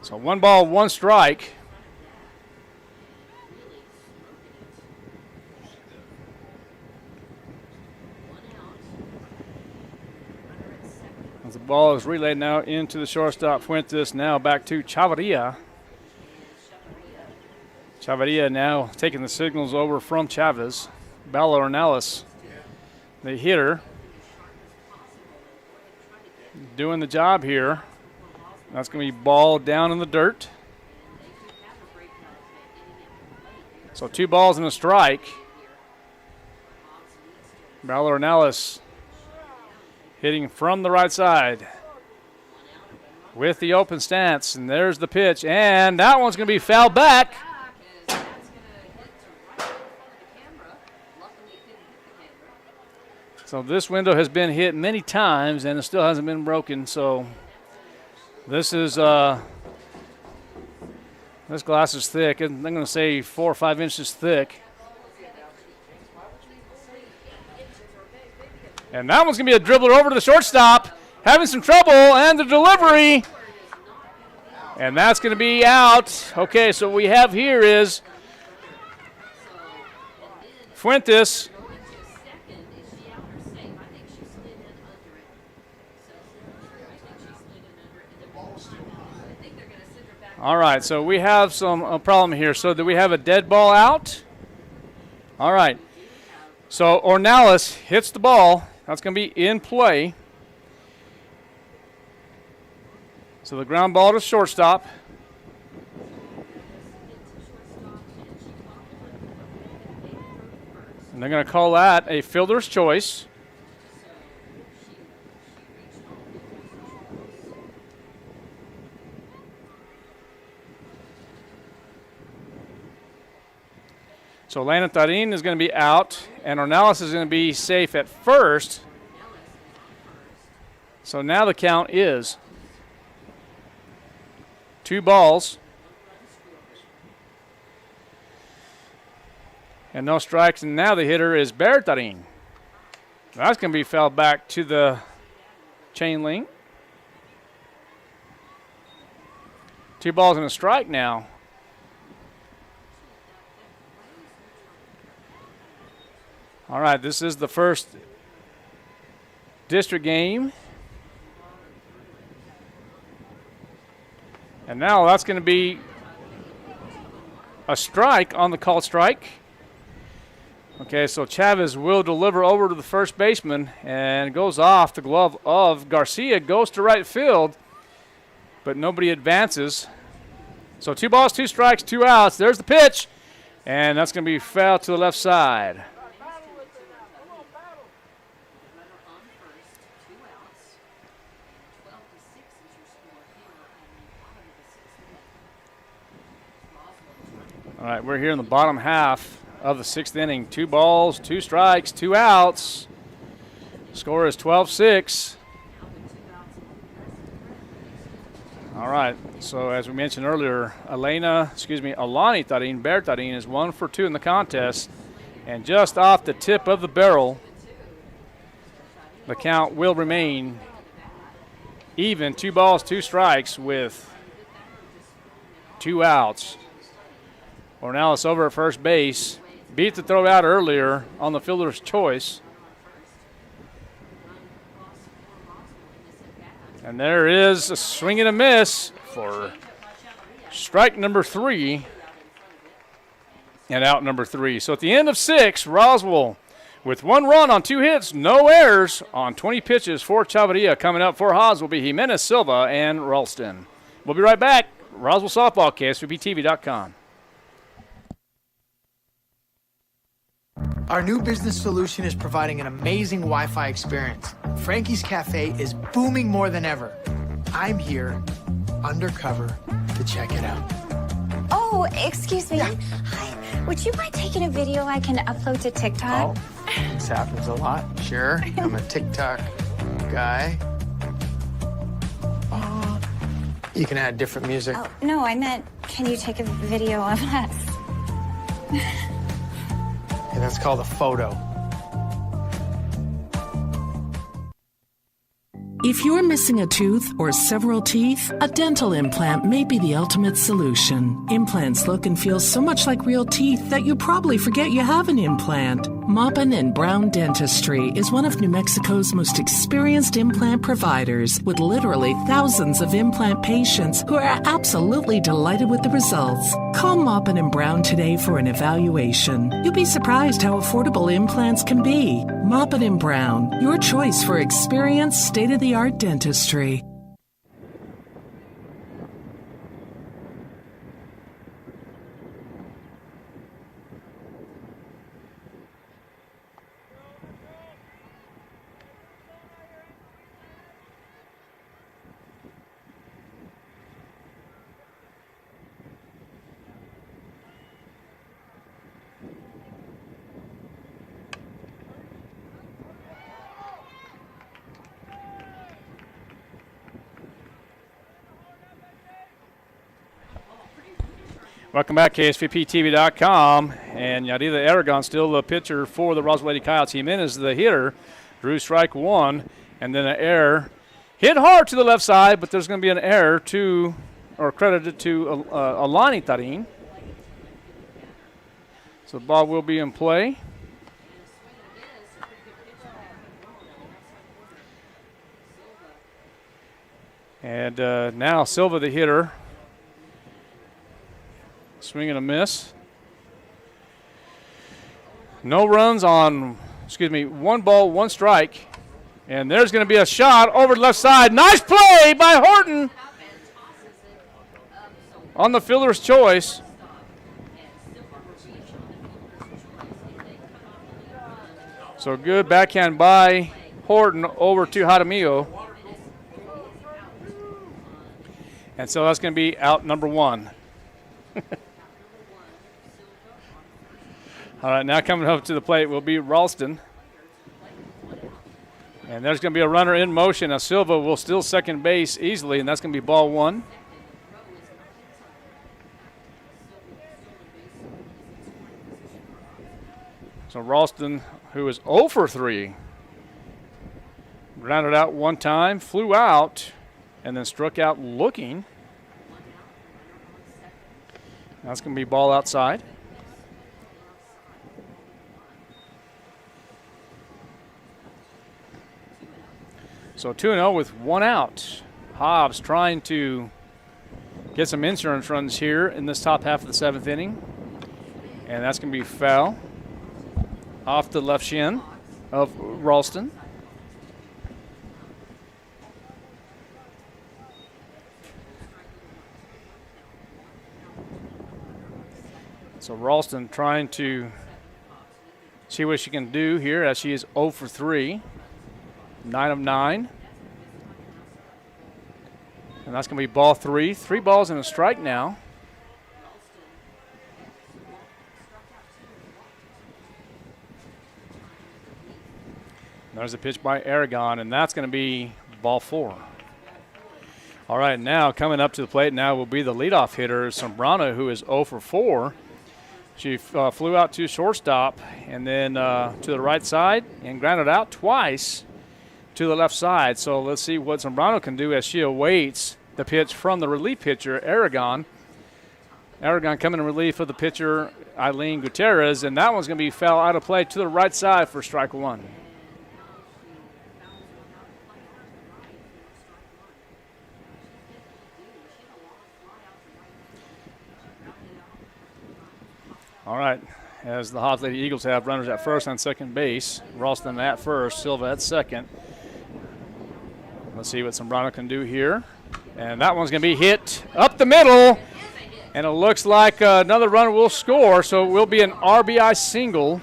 So 1 ball, 1 strike. As the ball is relayed now into the shortstop, Fuentes now back to Chavarria. Chavarria now taking the signals over from Chavez. Bella Ornelas, the hitter, doing the job here. That's going to be ball down in the dirt. So 2 balls and a strike. Bella Ornelas hitting from the right side with the open stance. And there's the pitch. And that one's going to be fouled back. So this window has been hit many times, and it still hasn't been broken. So this is this glass is thick. I'm going to say 4 or 5 inches thick. And that one's going to be a dribbler over to the shortstop, having some trouble, and the delivery. And that's going to be out. Okay, so what we have here is Fuentes. All right, so we have some problem here. So do we have a dead ball out? All right. So Ornelas hits the ball. That's going to be in play. So the ground ball to shortstop. And they're going to call that a fielder's choice. So Lana Tarin is going to be out, and Ornelas is going to be safe at first. So now the count is 2 balls and no strikes, and now the hitter is Bertarin. That's going to be fouled back to the chain link. 2 balls and a strike now. All right, this is the first district game. And now that's going to be a strike on the called strike. Okay, so Chavez will deliver over to the first baseman and goes off. The glove of Garcia goes to right field, but nobody advances. So 2 balls, 2 strikes, 2 outs. There's the pitch, and that's going to be fouled to the left side. All right, we're here in the bottom half of the 6th inning. 2 balls, 2 strikes, 2 outs. Score is 12-6. All right, so as we mentioned earlier, Alani Tarin, Bertarin is 1 for 2 in the contest. And just off the tip of the barrel, the count will remain even. 2 balls, 2 strikes with 2 outs. Ornelas over at first base. Beat the throw out earlier on the fielder's choice. And there is a swing and a miss for strike number 3 and out number 3. So at the end of 6, Roswell with 1 run on 2 hits, no errors on 20 pitches for Chavarria. Coming up for Hobbs will be Jimenez Silva and Ralston. We'll be right back. Roswell Softball, KSVPTV.com. Our new business solution is providing an amazing Wi-Fi experience. Frankie's Cafe is booming more than ever. I'm here, undercover, to check it out. Oh, excuse me. Hi. Would you mind taking a video I can upload to TikTok? Oh, this happens a lot. Sure, I'm a TikTok guy. Oh, you can add different music. Oh, no, I meant, can you take a video of us? And that's called a photo. If you're missing a tooth or several teeth, a dental implant may be the ultimate solution. Implants look and feel so much like real teeth that you probably forget you have an implant. Maupin & Brown Dentistry is one of New Mexico's most experienced implant providers, with literally thousands of implant patients who are absolutely delighted with the results. Call Maupin & Brown today for an evaluation. You'll be surprised how affordable implants can be. Maupin & Brown, your choice for experienced, state-of-the-art dentistry. Welcome back, KSVPTV.com. And Yadira Aragon still the pitcher for the Roswell Lady Coyotes. Jimenez the hitter. Drew strike 1, and then an error. Hit hard to the left side, but there's going to be an error credited to Alani Tarin. So the ball will be in play. And now Silva the hitter. Swing and a miss. No runs on, 1 ball, 1 strike. And there's going to be a shot over the left side. Nice play by Horton on the fielder's choice. So good backhand by Horton over to Jaramillo. And so that's going to be out number 1. All right, now coming up to the plate will be Ralston. And there's going to be a runner in motion. Now Silva will steal second base easily, and that's going to be ball 1. So Ralston, who is 0 for 3, grounded out one time, flew out, and then struck out looking. That's going to be ball outside. So 2-0 with 1 out. Hobbs trying to get some insurance runs here in this top half of the 7th inning. And that's going to be foul off the left shin of Ralston. So Ralston trying to see what she can do here as she is 0 for 3, 9 of 9. And that's going to be ball 3. 3 balls and a strike now. There's a pitch by Aragon, and that's going to be ball 4. All right, now coming up to the plate now will be the leadoff hitter, Sombrano, who is 0 for 4. She flew out to shortstop and then to the right side and grounded out twice to the left side. So let's see what Sombrano can do as she awaits the pitch from the relief pitcher, Aragon. Aragon coming in relief of the pitcher, Eileen Gutierrez, and that one's going to be foul out of play to the right side for strike 1. All right, as the Hobbs Lady Eagles have runners at first and second base. Ralston at first, Silva at second. Let's see what Sombrano can do here. And that one's going to be hit up the middle. And it looks like another runner will score, so it will be an RBI single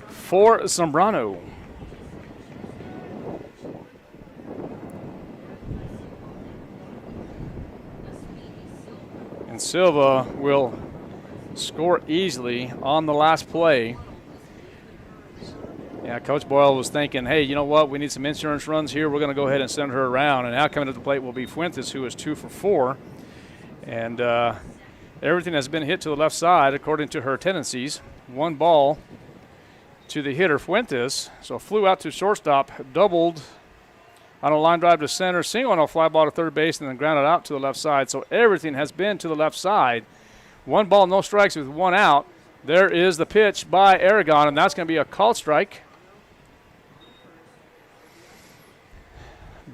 for Sombrano. And Silva will score easily on the last play. Yeah, Coach Boyle was thinking, hey, you know what? We need some insurance runs here. We're going to go ahead and send her around. And now coming to the plate will be Fuentes, who is 2 for 4. And everything has been hit to the left side according to her tendencies. 1 ball to the hitter, Fuentes. So flew out to shortstop, doubled on a line drive to center, single on a fly ball to third base, and then grounded out to the left side. So everything has been to the left side. 1 ball, no strikes with 1 out. There is the pitch by Aragon, and that's going to be a called strike.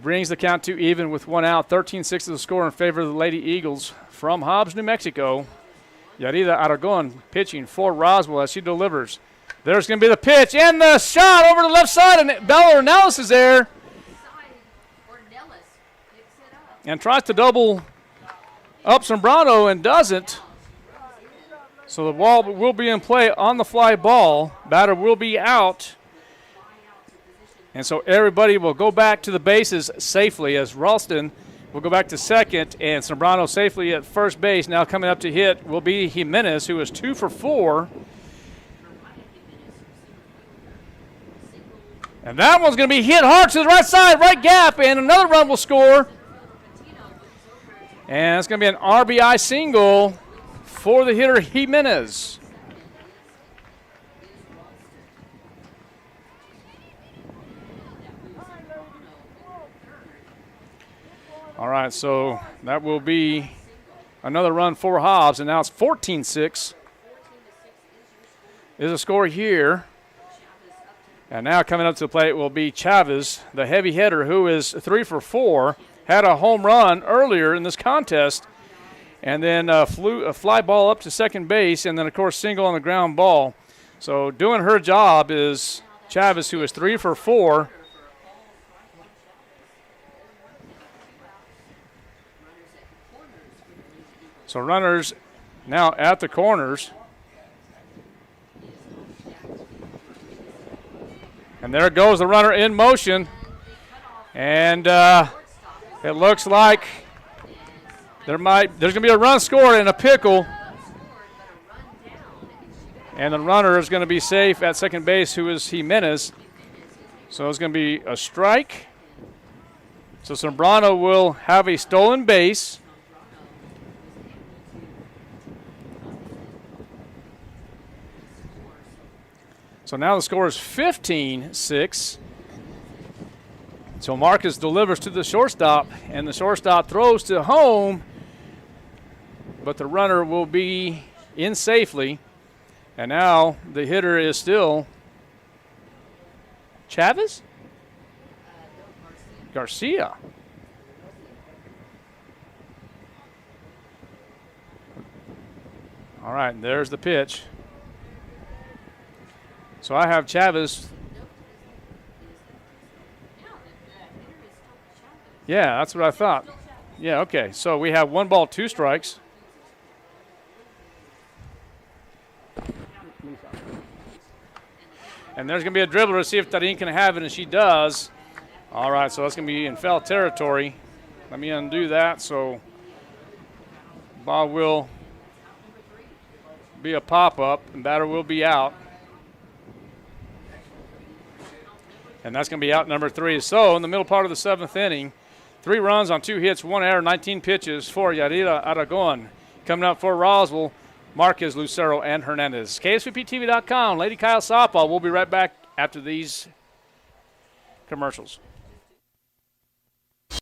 Brings the count to even with 1 out. 13-6 is the score in favor of the Lady Eagles from Hobbs, New Mexico. Yarida Aragon pitching for Roswell as she delivers. There's going to be the pitch and the shot over the left side, and Bella Ornelas is there. And tries to double up Sombrano and doesn't. So the ball will be in play on the fly ball. Batter will be out. And so everybody will go back to the bases safely as Ralston will go back to second and Sombrano safely at first base. Now coming up to hit will be Jimenez, who is 2 for 4. And that one's going to be hit hard to the right side, right gap, and another run will score. And it's going to be an RBI single for the hitter Jimenez. All right, so that will be another run for Hobbs, and now it's 14-6 is a score here. And now coming up to the plate will be Chavez, the heavy hitter, who is 3 for 4, had a home run earlier in this contest, and then flew a fly ball up to second base, and then, of course, single on the ground ball. So doing her job is Chavez, who is 3 for 4. So runners now at the corners. And there goes the runner in motion. And it looks like there's going to be a run scored in a pickle. And the runner is going to be safe at second base, who is Jimenez. So it's going to be a strike. So Zambrano will have a stolen base. So now the score is 15-6. So Marcus delivers to the shortstop, and the shortstop throws to home, but the runner will be in safely. And now the hitter is still Chavez? Garcia. All right, there's the pitch. So I have Chavez. Yeah, that's what I thought. Yeah, okay. So we have 1 ball, 2 strikes. And there's going to be a dribbler to see if Tarin can have it, and she does. All right, so that's going to be in foul territory. Let me undo that. So ball will be a pop-up, and batter will be out. And that's going to be out number 3. So in the middle part of the 7th inning, 3 runs on 2 hits, 1 error, 19 pitches for Yarira Aragon. Coming up for Roswell, Marquez, Lucero, and Hernandez. KSVPTV.com, Lady Kyle Softball. We'll be right back after these commercials.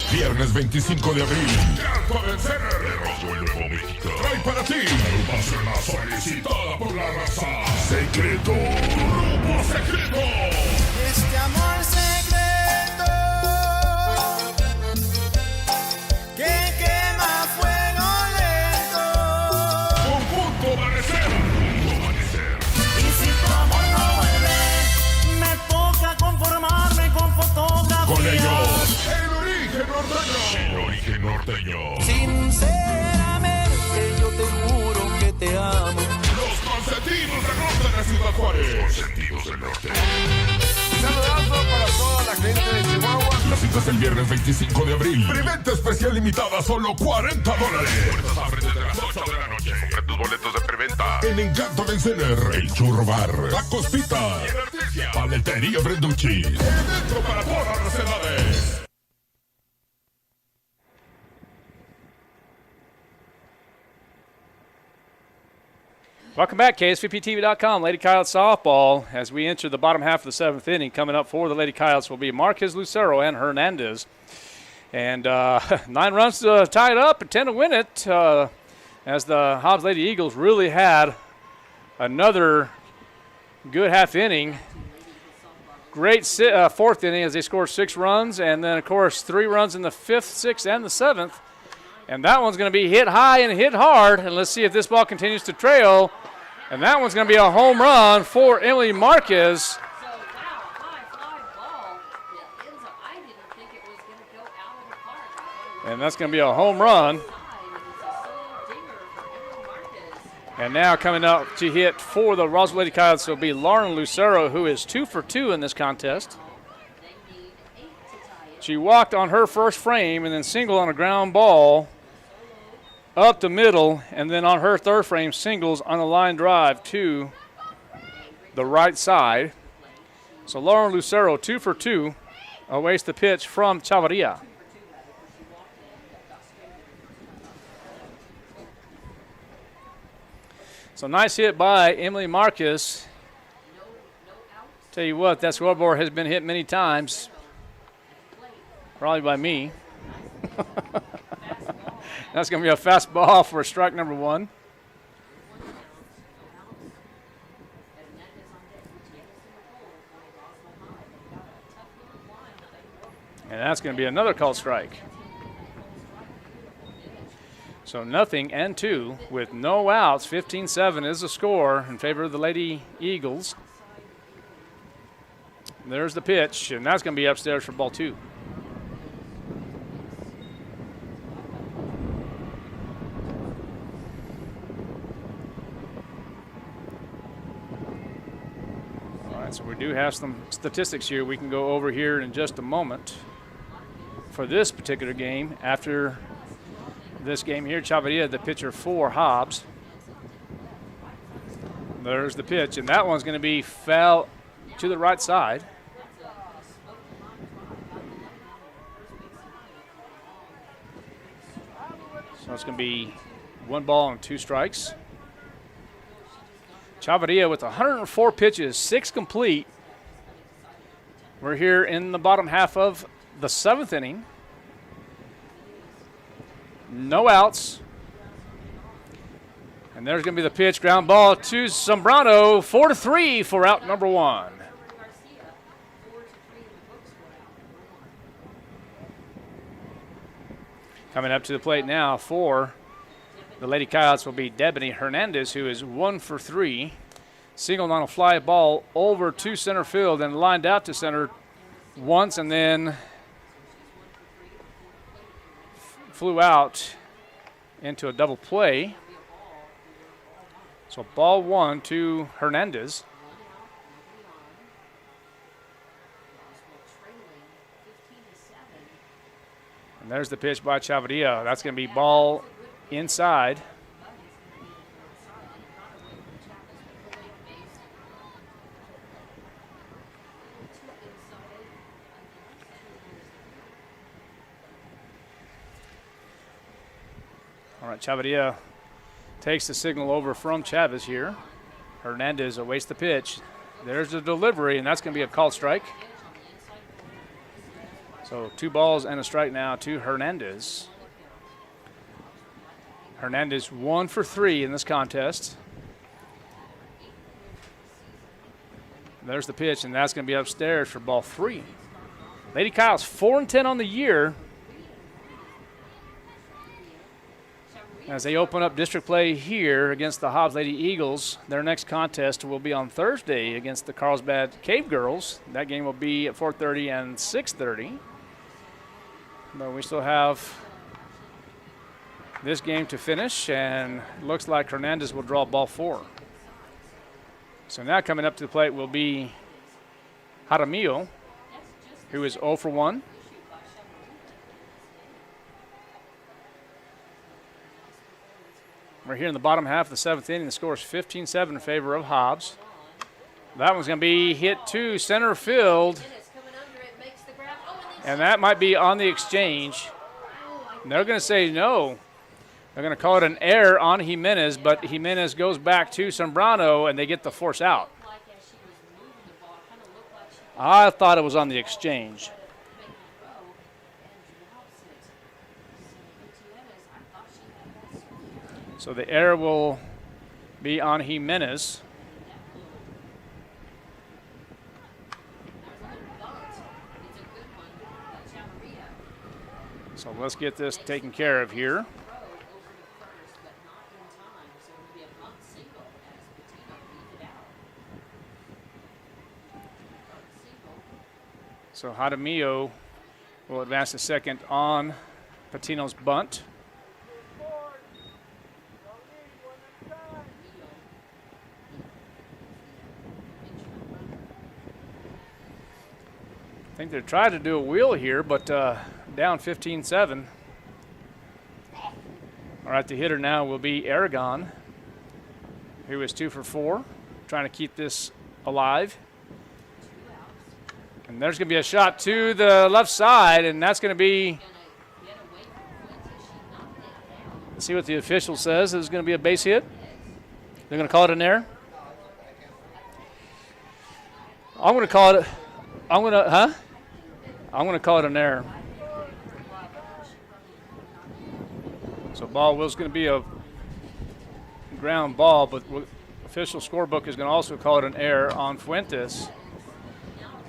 Viernes 25 de abril. Carta vencer de Roswell, Nuevo México. Trae para ti una cena solicitada por la raza. Secreto. Grupo Secreto. Este amor secreto que quema fuego lento. Conjunto Amanecer. Y si tu amor no vuelve, me toca conformarme con fotografía. Con ellos, el origen norteño. El origen norteño. Sinceramente yo te juro que te amo. Los consentidos del norte de Ciudad Juárez. Los consentidos del norte. Saludazo para toda la gente de Chihuahua. Las citas el viernes 25 de abril. Preventa especial limitada, solo $40. Puertas abren desde las 8 de la noche. Compra tus boletos de preventa en Encanto de Encener, El Churro Bar, Tacos Pita y en Artesia, Paletería Brenducci. Evento para todas las edades. Welcome back, KSVPTV.com, Lady Coyotes Softball. As we enter the bottom half of the 7th inning, coming up for the Lady Coyotes will be Marquez, Lucero, and Hernandez. And 9 runs to tie it up and 10 to win it, as the Hobbs Lady Eagles really had another good half inning. Great 4th inning as they scored 6 runs, and then, of course, 3 runs in the 5th, 6th, and the 7th. And that one's going to be hit high and hit hard. And let's see if this ball continues to trail. And that one's going to be a home run for Emily Marquez. And that's going to be a home run. And now coming up to hit for the Roswell Lady Coyotes will be Lauren Lucero, who is 2 for 2 in this contest. She walked on her first frame and then singled on a ground ball up the middle, and then on her third frame, singles on a line drive to the right side. So Lauren Lucero, 2 for 2, awaits the pitch from Chavarria. So nice hit by Emily Marquez. Tell you what, that scoreboard has been hit many times. Probably by me. That's going to be a fastball for strike number 1. And that's going to be another called strike. So 0-2 with no outs. 15-7 is the score in favor of the Lady Eagles. There's the pitch, and that's going to be upstairs for ball 2. So we do have some statistics here we can go over here in just a moment. For this particular game, after this game here, Chavarria, the pitcher for Hobbs. There's the pitch, and that one's going to be foul to the right side. So it's going to be 1 ball and 2 strikes. Chavarria with 104 pitches, 6 complete. We're here in the bottom half of the 7th inning. No outs. And there's going to be the pitch, ground ball to Zambrano, 4-3 for out number 1. Coming up to the plate now for the Lady Coyotes will be Debony Hernandez, who is 1 for 3. Singled on a fly ball over to center field and lined out to center once and then flew out into a double play. So ball 1 to Hernandez. And there's the pitch by Chavarria. That's going to be ball inside. All right, Chavarria takes the signal over from Chavez here. Hernandez awaits the pitch. There's the delivery, and that's going to be a called strike. So 2 balls and a strike now to Hernandez. Hernandez 1 for 3 in this contest. There's the pitch, and that's going to be upstairs for ball 3. Lady Coyotes 4-10 on the year as they open up district play here against the Hobbs Lady Eagles. Their next contest will be on Thursday against the Carlsbad Cave Girls. That game will be at 4:30 and 6:30. But we still have this game to finish, and looks like Hernandez will draw ball 4. So now coming up to the plate will be Jaramillo, who is 0 for 1. We're here in the bottom half of the 7th inning. The score is 15-7 in favor of Hobbs. That one's going to be hit to center field. And that might be on the exchange. And they're going to say no. They're going to call it an error on Jimenez, but Jimenez goes back to Zambrano, and they get the force out. I thought it was on the exchange. So the error will be on Jimenez. So let's get this taken care of here. So Jaramillo will advance to second on Patino's bunt. I think they're trying to do a wheel here, but down 15-7. All right, the hitter now will be Aragon, who is 2 for 4, trying to keep this alive. And there's going to be a shot to the left side, and that's going to be, let's see what the official says. It's going to be a base hit. They're going to call it an error. I'm going to call it, I'm going to call it an error. So ball was going to be a ground ball, but official scorebook is going to also call it an error on Fuentes.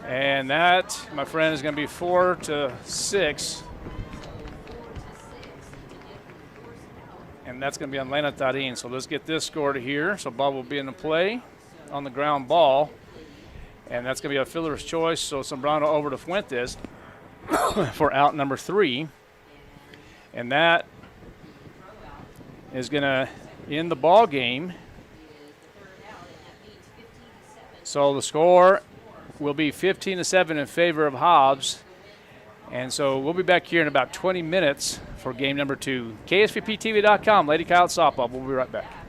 And that, my friend, is going to be 4-6. And that's going to be on Lena Tarin. So let's get this scored here. So ball will be in the play on the ground ball. And that's going to be a fielder's choice. So Zambrano over to Fuentes for out number 3. And that is going to end the ball game. So the score will be 15-7 in favor of Hobbs. And so we'll be back here in about 20 minutes for game number 2. KSVPTV.com, Lady Coyote Softball. We'll be right back.